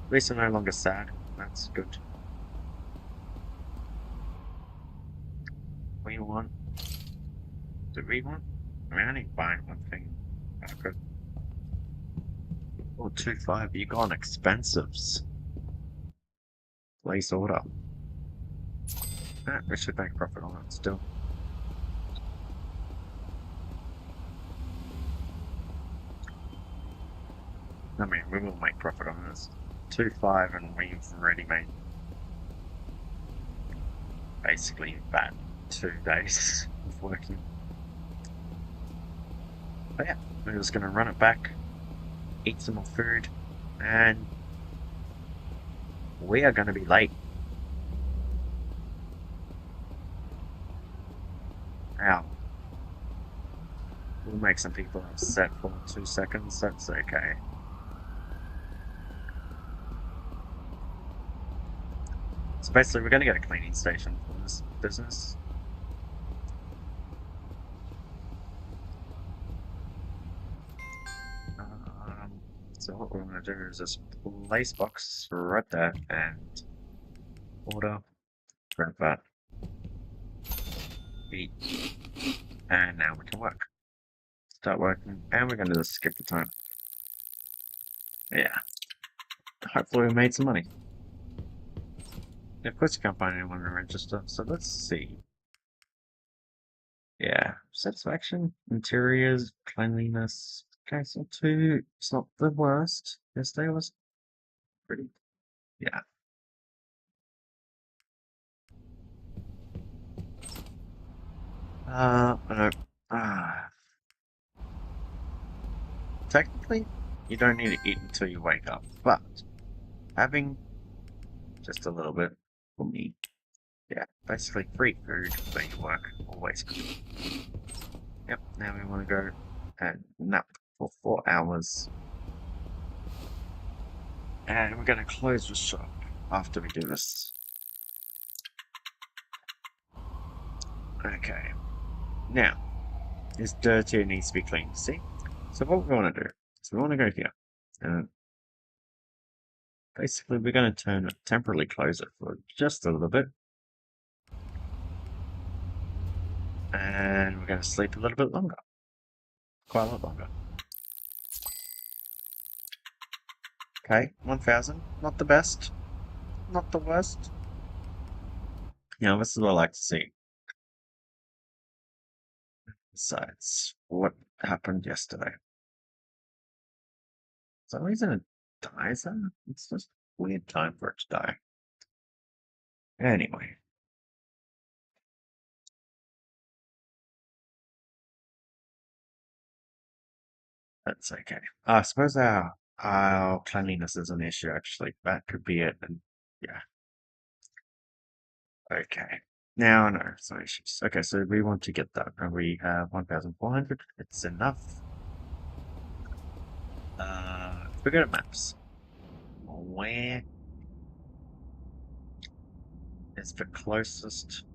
At least I'm no longer sad. That's good. We want... Do we want? I mean, I only buying one thing. Okay. Oh, 2.5. You got expensives. Place order. We should make profit on it still. I mean, we will make profit on this. 2.5 and we've already made basically that 2 days of working. But yeah, we're just going to run it back, eat some more food, and we are going to be late. Now, we'll make some people upset for 2 seconds, that's okay. So basically, we're going to get a cleaning station for this business. So what we're going to do is just place box right there and order, grab that, eat, and now we can work. Start working, and we're going to just skip the time. Yeah. Hopefully we made some money. Of course you can't find anyone to register, so let's see. Yeah, satisfaction, interiors, cleanliness. Okay, so 2, it's not the worst. Yesterday was pretty, yeah. No. Technically, you don't need to eat until you wake up, but having just a little bit for me. Yeah, basically free food where you work, always good. Yep, now we want to go and nap for 4 hours. And we're going to close the shop after we do this. Okay. Now, it's dirty, it needs to be cleaned, see? So what we want to do is we want to go here. And Basically, we're going to temporarily close it for just a little bit. And we're going to sleep a little bit longer. Quite a lot longer. Okay, 1,000. Not the best. Not the worst. This is what I like to see. Besides, what happened yesterday? For some reason it dies. It's just a weird time for it to die. Anyway. That's okay. I suppose our cleanliness is an issue, actually. That could be it, and yeah. Okay. Now I know some issues. Okay, so we want to get that, and we have 1,400. It's enough. If we go to maps, where is the closest?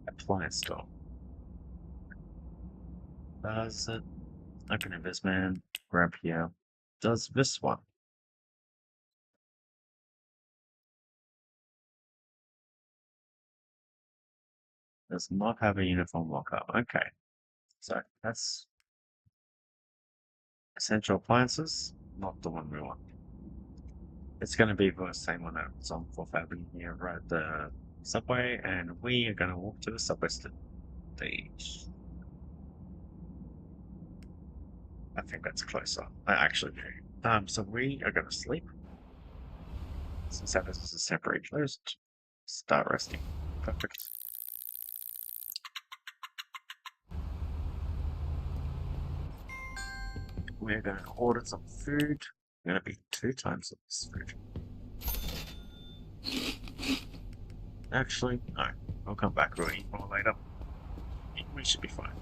Appliance store. Does it open investment? Grab here. Does this one? Does not have a uniform lockup. Okay. So that's essential appliances, not the one we want. It's going to be the same one that's on 4th Avenue here, right at the subway, and we are going to walk to the subway stage. I think that's closer. I actually do. So we are going to sleep. Since that is a separate closed, start resting. Perfect. We're going to order some food. We're going to be 2 times of this food. Actually, no. We'll come back. We'll eat more later. We should be fine.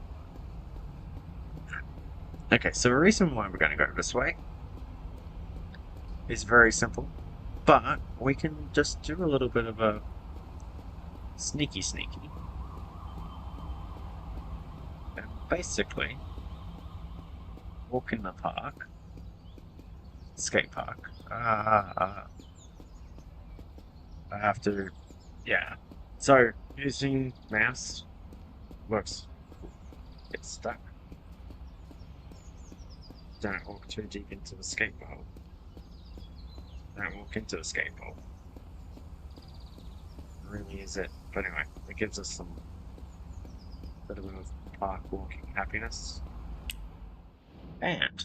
Okay, so the reason why we're going to go this way is very simple. But we can just do a little bit of a sneaky. And basically, walk in the park. Skate park. I have to, yeah. So, using mouse works. Get stuck. Don't walk too deep into the skateboard. Don't walk into the skateboard. Really is it. But anyway, it gives us some bit of park walking happiness. And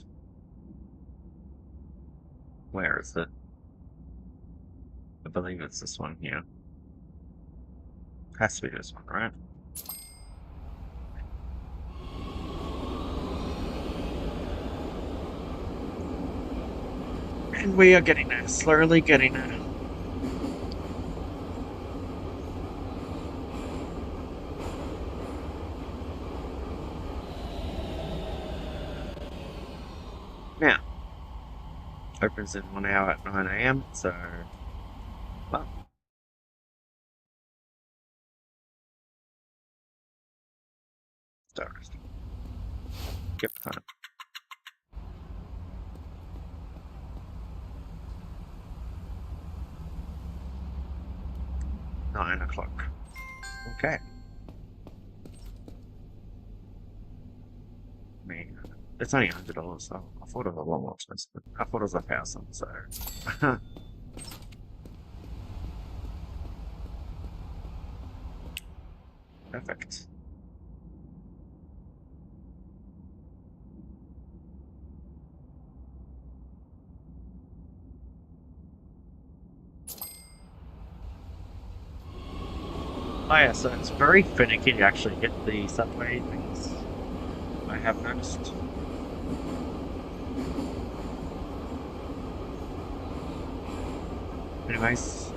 where is it? I believe it's this one here. Has to be this one, right? And we are getting there, slowly getting there. Now, opens in 1 hour at 9 AM, so, well, start resting. Get time. Nine o'clock. Okay. I mean, it's only $100, so I thought it was a lot more expensive. I thought it was 1,000, so. Perfect. Oh yeah, so it's very finicky to actually hit the subway things, I have noticed. Anyways.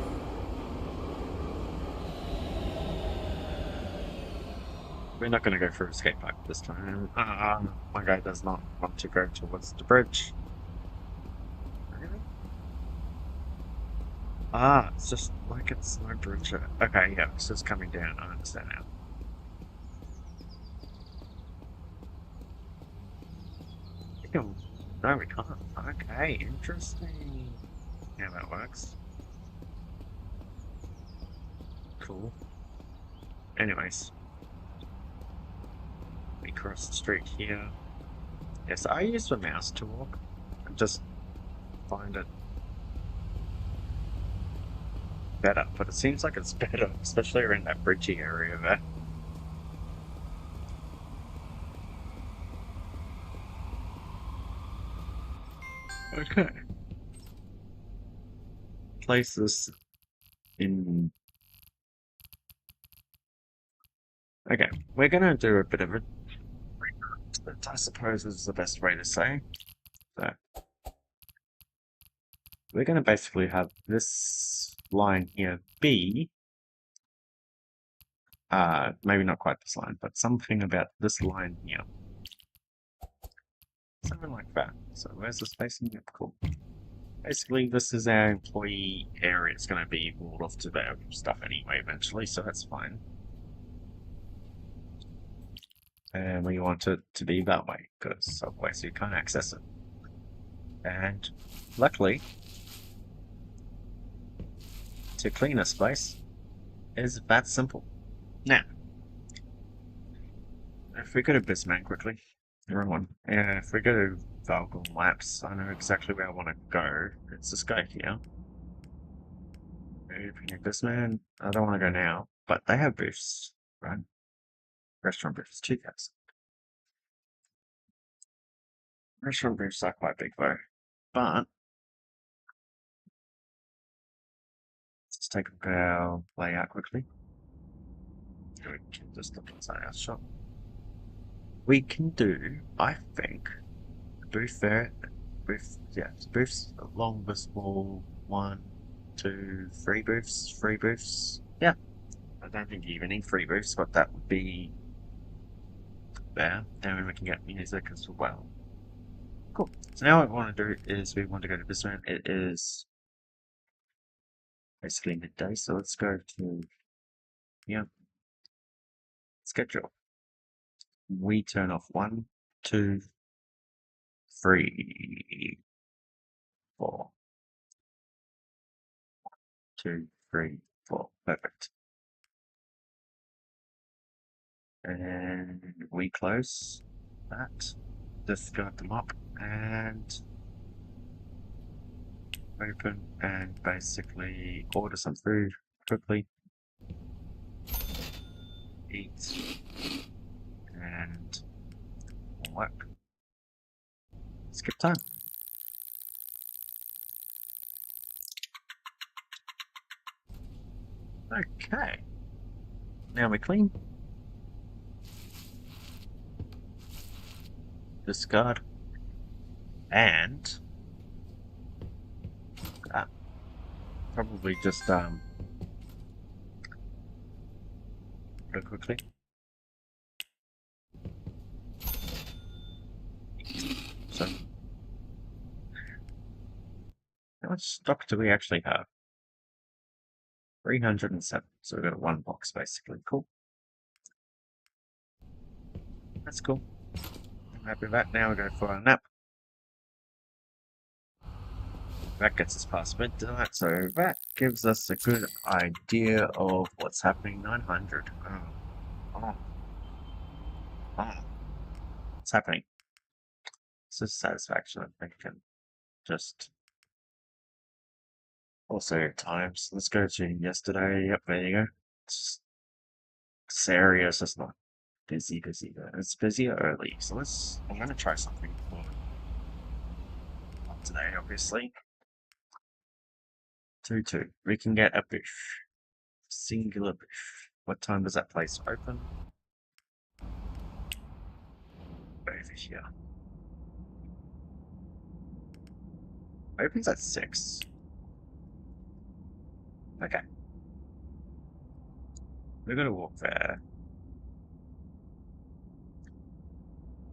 We're not going to go through a skate park this time. My guy does not want to go towards the bridge. Really? Ah, it's just like it's no bridge. Okay, yeah, it's just coming down. I understand now. Oh, no, we can't. Okay, interesting. How that works. Cool. Anyways, we cross the street here. Yes, I use the mouse to walk. I just find it better, but it seems like it's better, especially around that bridgey area there. Okay. Place this in. Okay, we're gonna do a bit of a reroute, I suppose is the best way to say. So, we're gonna basically have this line here be, maybe not quite this line, but something about this line here. Something like that. So where's the spacing? Yep, cool. Basically, this is our employee area. It's going to be walled off to their stuff anyway, eventually, so that's fine. And we want it to be that way, because otherwise you can't access it. And luckily, to clean a space is that simple. Now, if we go to Bisman quickly, everyone, if we go to Valgrind Maps, I know exactly where I want to go. It's this guy here. Bisman, I don't want to go now, but they have booths, right? Restaurant booths, 2,000. Restaurant booths are quite big though, but let's take a look at our layout quickly. We can just look inside our shop. We can do, I think, a booth there, booths along this wall. 1, 2, 3 booths, 3 booths. Yeah, I don't think you even need 3 booths, but that would be there. And we can get music as well. Cool. So now what we want to do is we want to go to this one. It is basically midday, so let's go to, yeah, schedule. We turn off 1, 2, 3, 4. 2, 3, 4. Perfect. And we close that. Discard them up and open and basically order some food quickly. Eat and work. Skip time. Okay. Now we clean. Discard. And probably just go quickly. So how much stock do we actually have? 307. So we've got 1 box basically. Cool. That's cool. I'm happy with that. Now we go for a nap. That gets us past midnight, so that gives us a good idea of what's happening. 900. Oh. What's happening? It's just satisfaction, I think, and just also times. Let's go to yesterday. Yep, there you go. This area is just not busy. It's busier early, so I'm gonna try something for today, obviously. 2-2. We can get a booth. Singular booth. What time does that place open? Over here. Opens at 6. Okay. We're gonna walk there.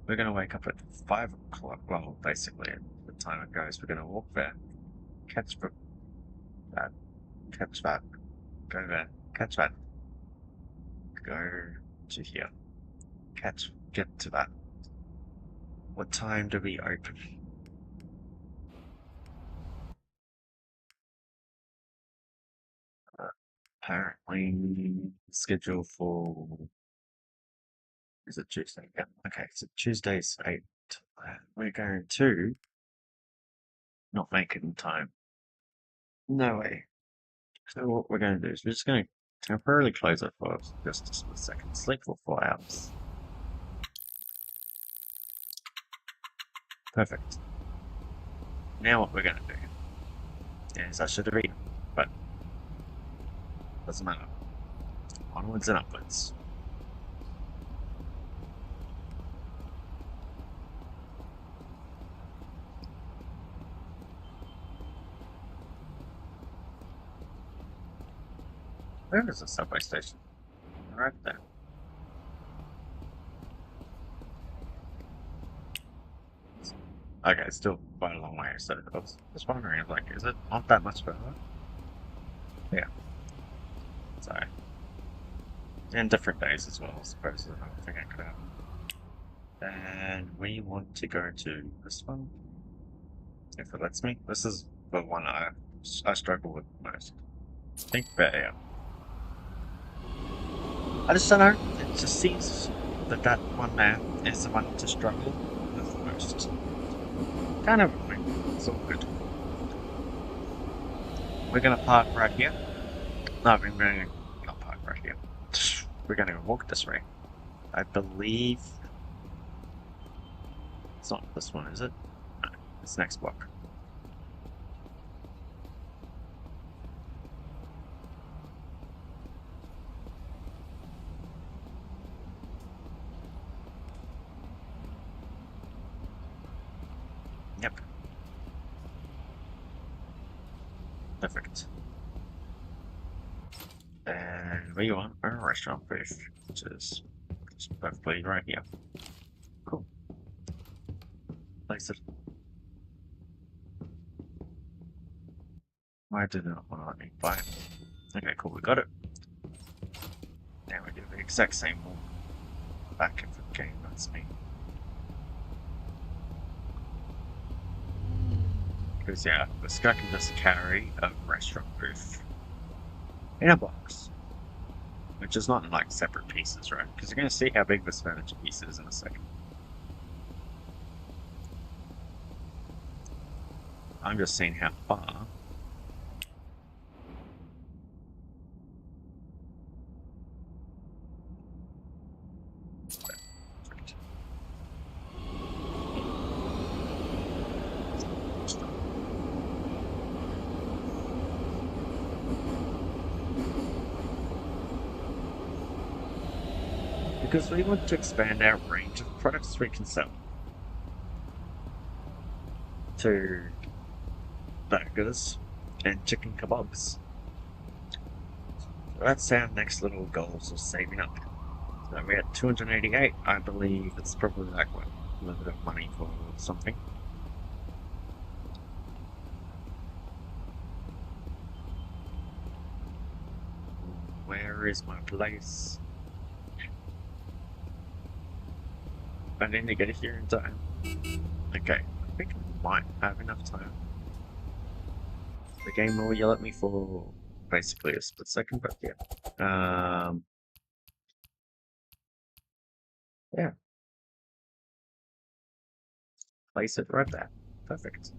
We're gonna wake up at 5 o'clock. Well, basically, at the time it goes, we're gonna walk there. Catch that Catch that. Go there. Catch that. Go to here. Get to that. What time do we open? Apparently scheduled for, is it Tuesday? Yeah. Okay, so Tuesday's 8. We're going to not make it in time. No way. So what we're going to do is we're just going to temporarily close it for just a split second. Sleep for 4 hours. Perfect. Now what we're going to do is I should have eaten, but doesn't matter. Onwards and upwards. Where is the subway station? Right there. Okay, it's still quite a long way, so I was just wondering, like, is it not that much further? Yeah. Sorry. And different days as well, I suppose. I don't think I could have. And we want to go to this one. If it lets me. This is the one I struggle with most. Think about it. I just don't know. It just seems that that one there is the one to struggle with the most. Kind of annoying. It's all good. We're gonna park right here. No, we're gonna not park right here. We're gonna walk this way. I believe it's not this one, is it? No, it's next block. Yep. Perfect. And we want a restaurant booth, which is just perfectly right here. Cool. Place it. Why did it not want to let me buy it? Okay, cool, we got it. Now we do the exact same one. Back if the game lets me. Because yeah, this guy can just carry a restaurant booth in a box. Which is not in like separate pieces, right? Because you're going to see how big this furniture piece is in a second. I'm just seeing how far. Because we want to expand our range of products we can sell to burgers and chicken kebabs. So that's our next little goals of saving up. So we're at 288. I believe it's probably like what, a little bit of money for something. Where is my place? I need to get here in time. Okay, I think I might have enough time. The game will yell at me for basically a split second, but yeah. Yeah. Place it right there. Perfect.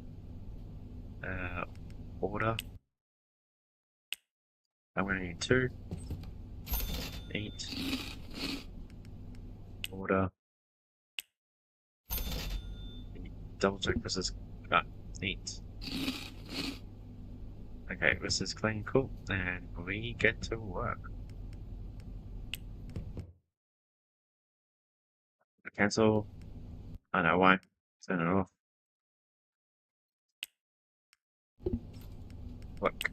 Order. I'm gonna need 2. Eat. Order. Double check this is eat. Okay, this is clean, cool, and we get to work. Cancel. I know why. Turn it off. Work.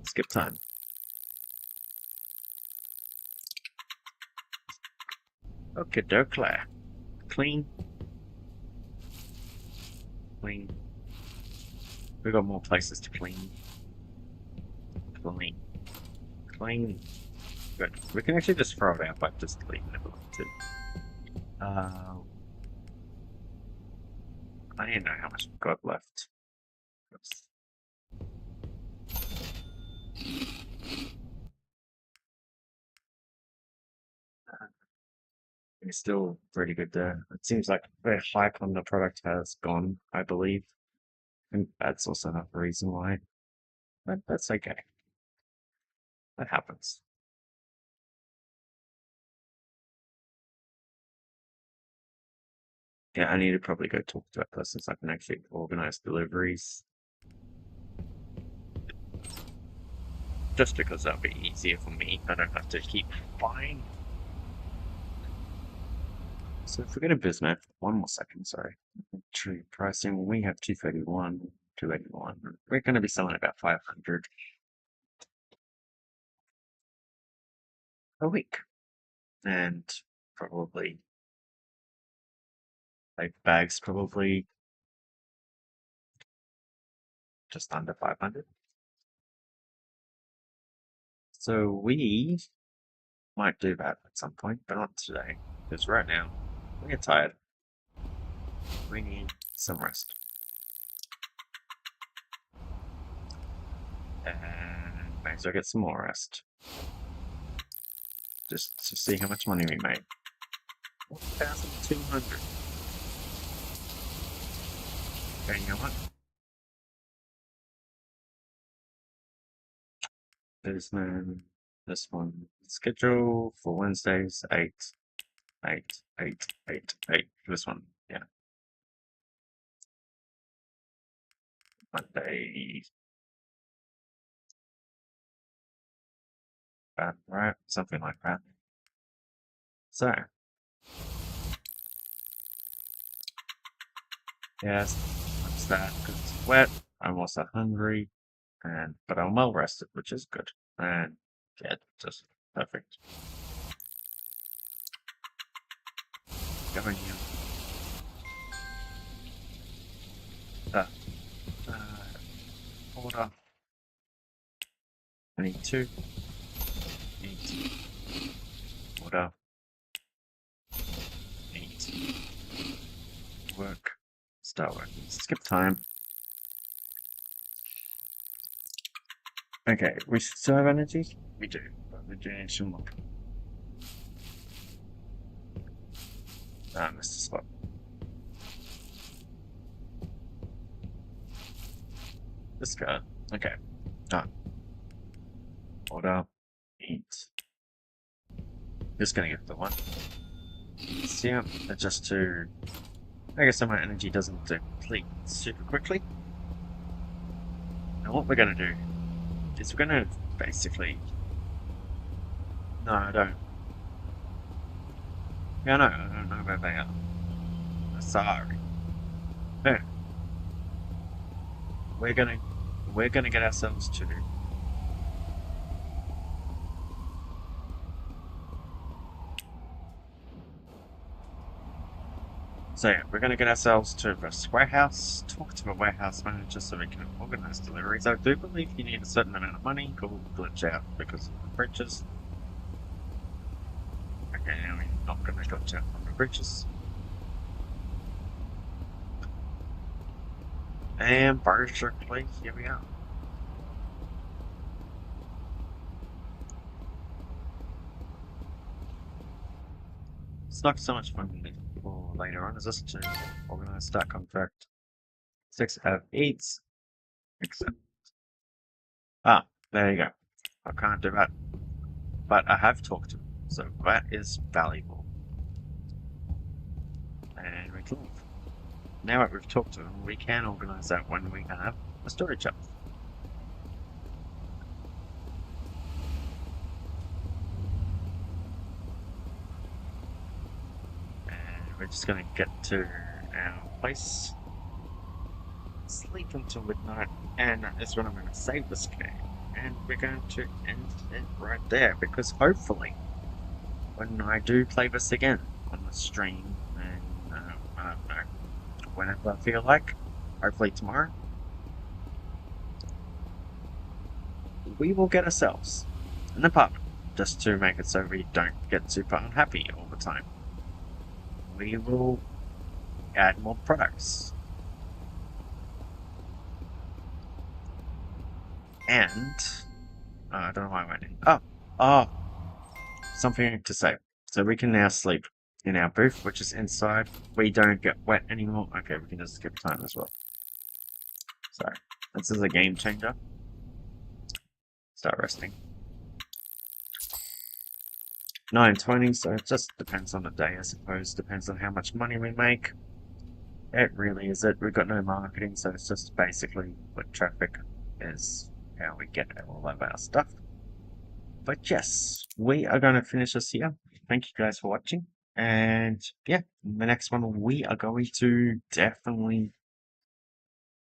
Skip time. Okay, dokla. Clean. Clean. We've got more places to clean. clean. Clean. Good. We can actually just throw it out by just leaving it alone too. I don't know how much we've got left. Oops. It's still pretty good there. It seems like the hype on the product has gone, I believe. And that's also another reason why. But that's okay. That happens. Yeah, I need to probably go talk to that person so I can actually organize deliveries. Just because that'll be easier for me. I don't have to keep buying. So if we go to Bismack, one more second, sorry. True pricing, we have 231, 281. We're going to be selling about 500 a week. And probably, like, bags probably just under 500. So we might do that at some point, but not today. Because right now, we get tired. We need some rest. And may as well get some more rest. Just to see how much money we made. 1,200. Okay, you know what? There's no this one. Schedule for Wednesdays 8, 8, 8, 8, 8. This one, yeah. Monday. Right? Something like that. So. Yes, that's that because it's wet. I'm also hungry, but I'm well rested, which is good. And yeah, just perfect. Going in. Order. I need 2. Need order. Need work. Start working. Skip time. Okay, we still have energy? We do, but we're doing some more. Mr. Spot. This guy. Okay. Done. Order. Eat. Just gonna get the one. So yeah, adjust to. I guess so my energy doesn't deplete super quickly. Now what we're gonna do is we're gonna basically. No, I don't. Yeah, no, I don't know where they are. Sorry. No. We're gonna get ourselves to. So yeah, we're gonna get ourselves to this warehouse, talk to a warehouse manager so we can organize deliveries. I do believe you need a certain amount of money, go glitch out because of the bridges. Okay, now we're not gonna glitch out from the bridges. And basically, here we are. It's not so much fun for later on, is just to organize that contract. 6 out of 8. Accept. Ah, there you go. I can't do that. But I have talked to him, so that is valuable. And we can leave. Now that we've talked to him, we can organize that when we have a storage up. And we're just gonna get to our place, sleep until midnight, and that's when I'm gonna save this game. And we're going to end it right there, because hopefully, when I do play this again on the stream, and I don't know, whenever I feel like, hopefully tomorrow, we will get ourselves an apartment just to make it so we don't get super unhappy all the time. We will add more products. And I don't know why I went in. Oh, something to say. So we can now sleep in our booth, which is inside. We don't get wet anymore. Okay, we can just skip time as well. So this is a game changer. Start resting. 9:20, so it just depends on the day, I suppose. Depends on how much money we make. It really is it. We've got no marketing, so it's just basically foot traffic is how we get all of our stuff. But yes, we are going to finish this here. Thank you guys for watching. And yeah, in the next one, we are going to definitely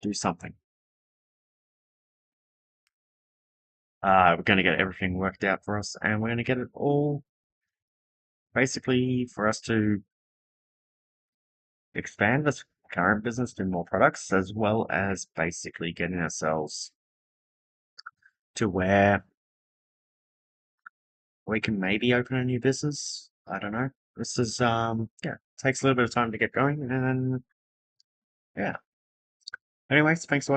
do something. We're going to get everything worked out for us, and we're going to get it all basically for us to expand this current business, do more products, as well as basically getting ourselves to where we can maybe open a new business. I don't know. This is yeah, takes a little bit of time to get going, and then yeah. Anyways, thanks for watching.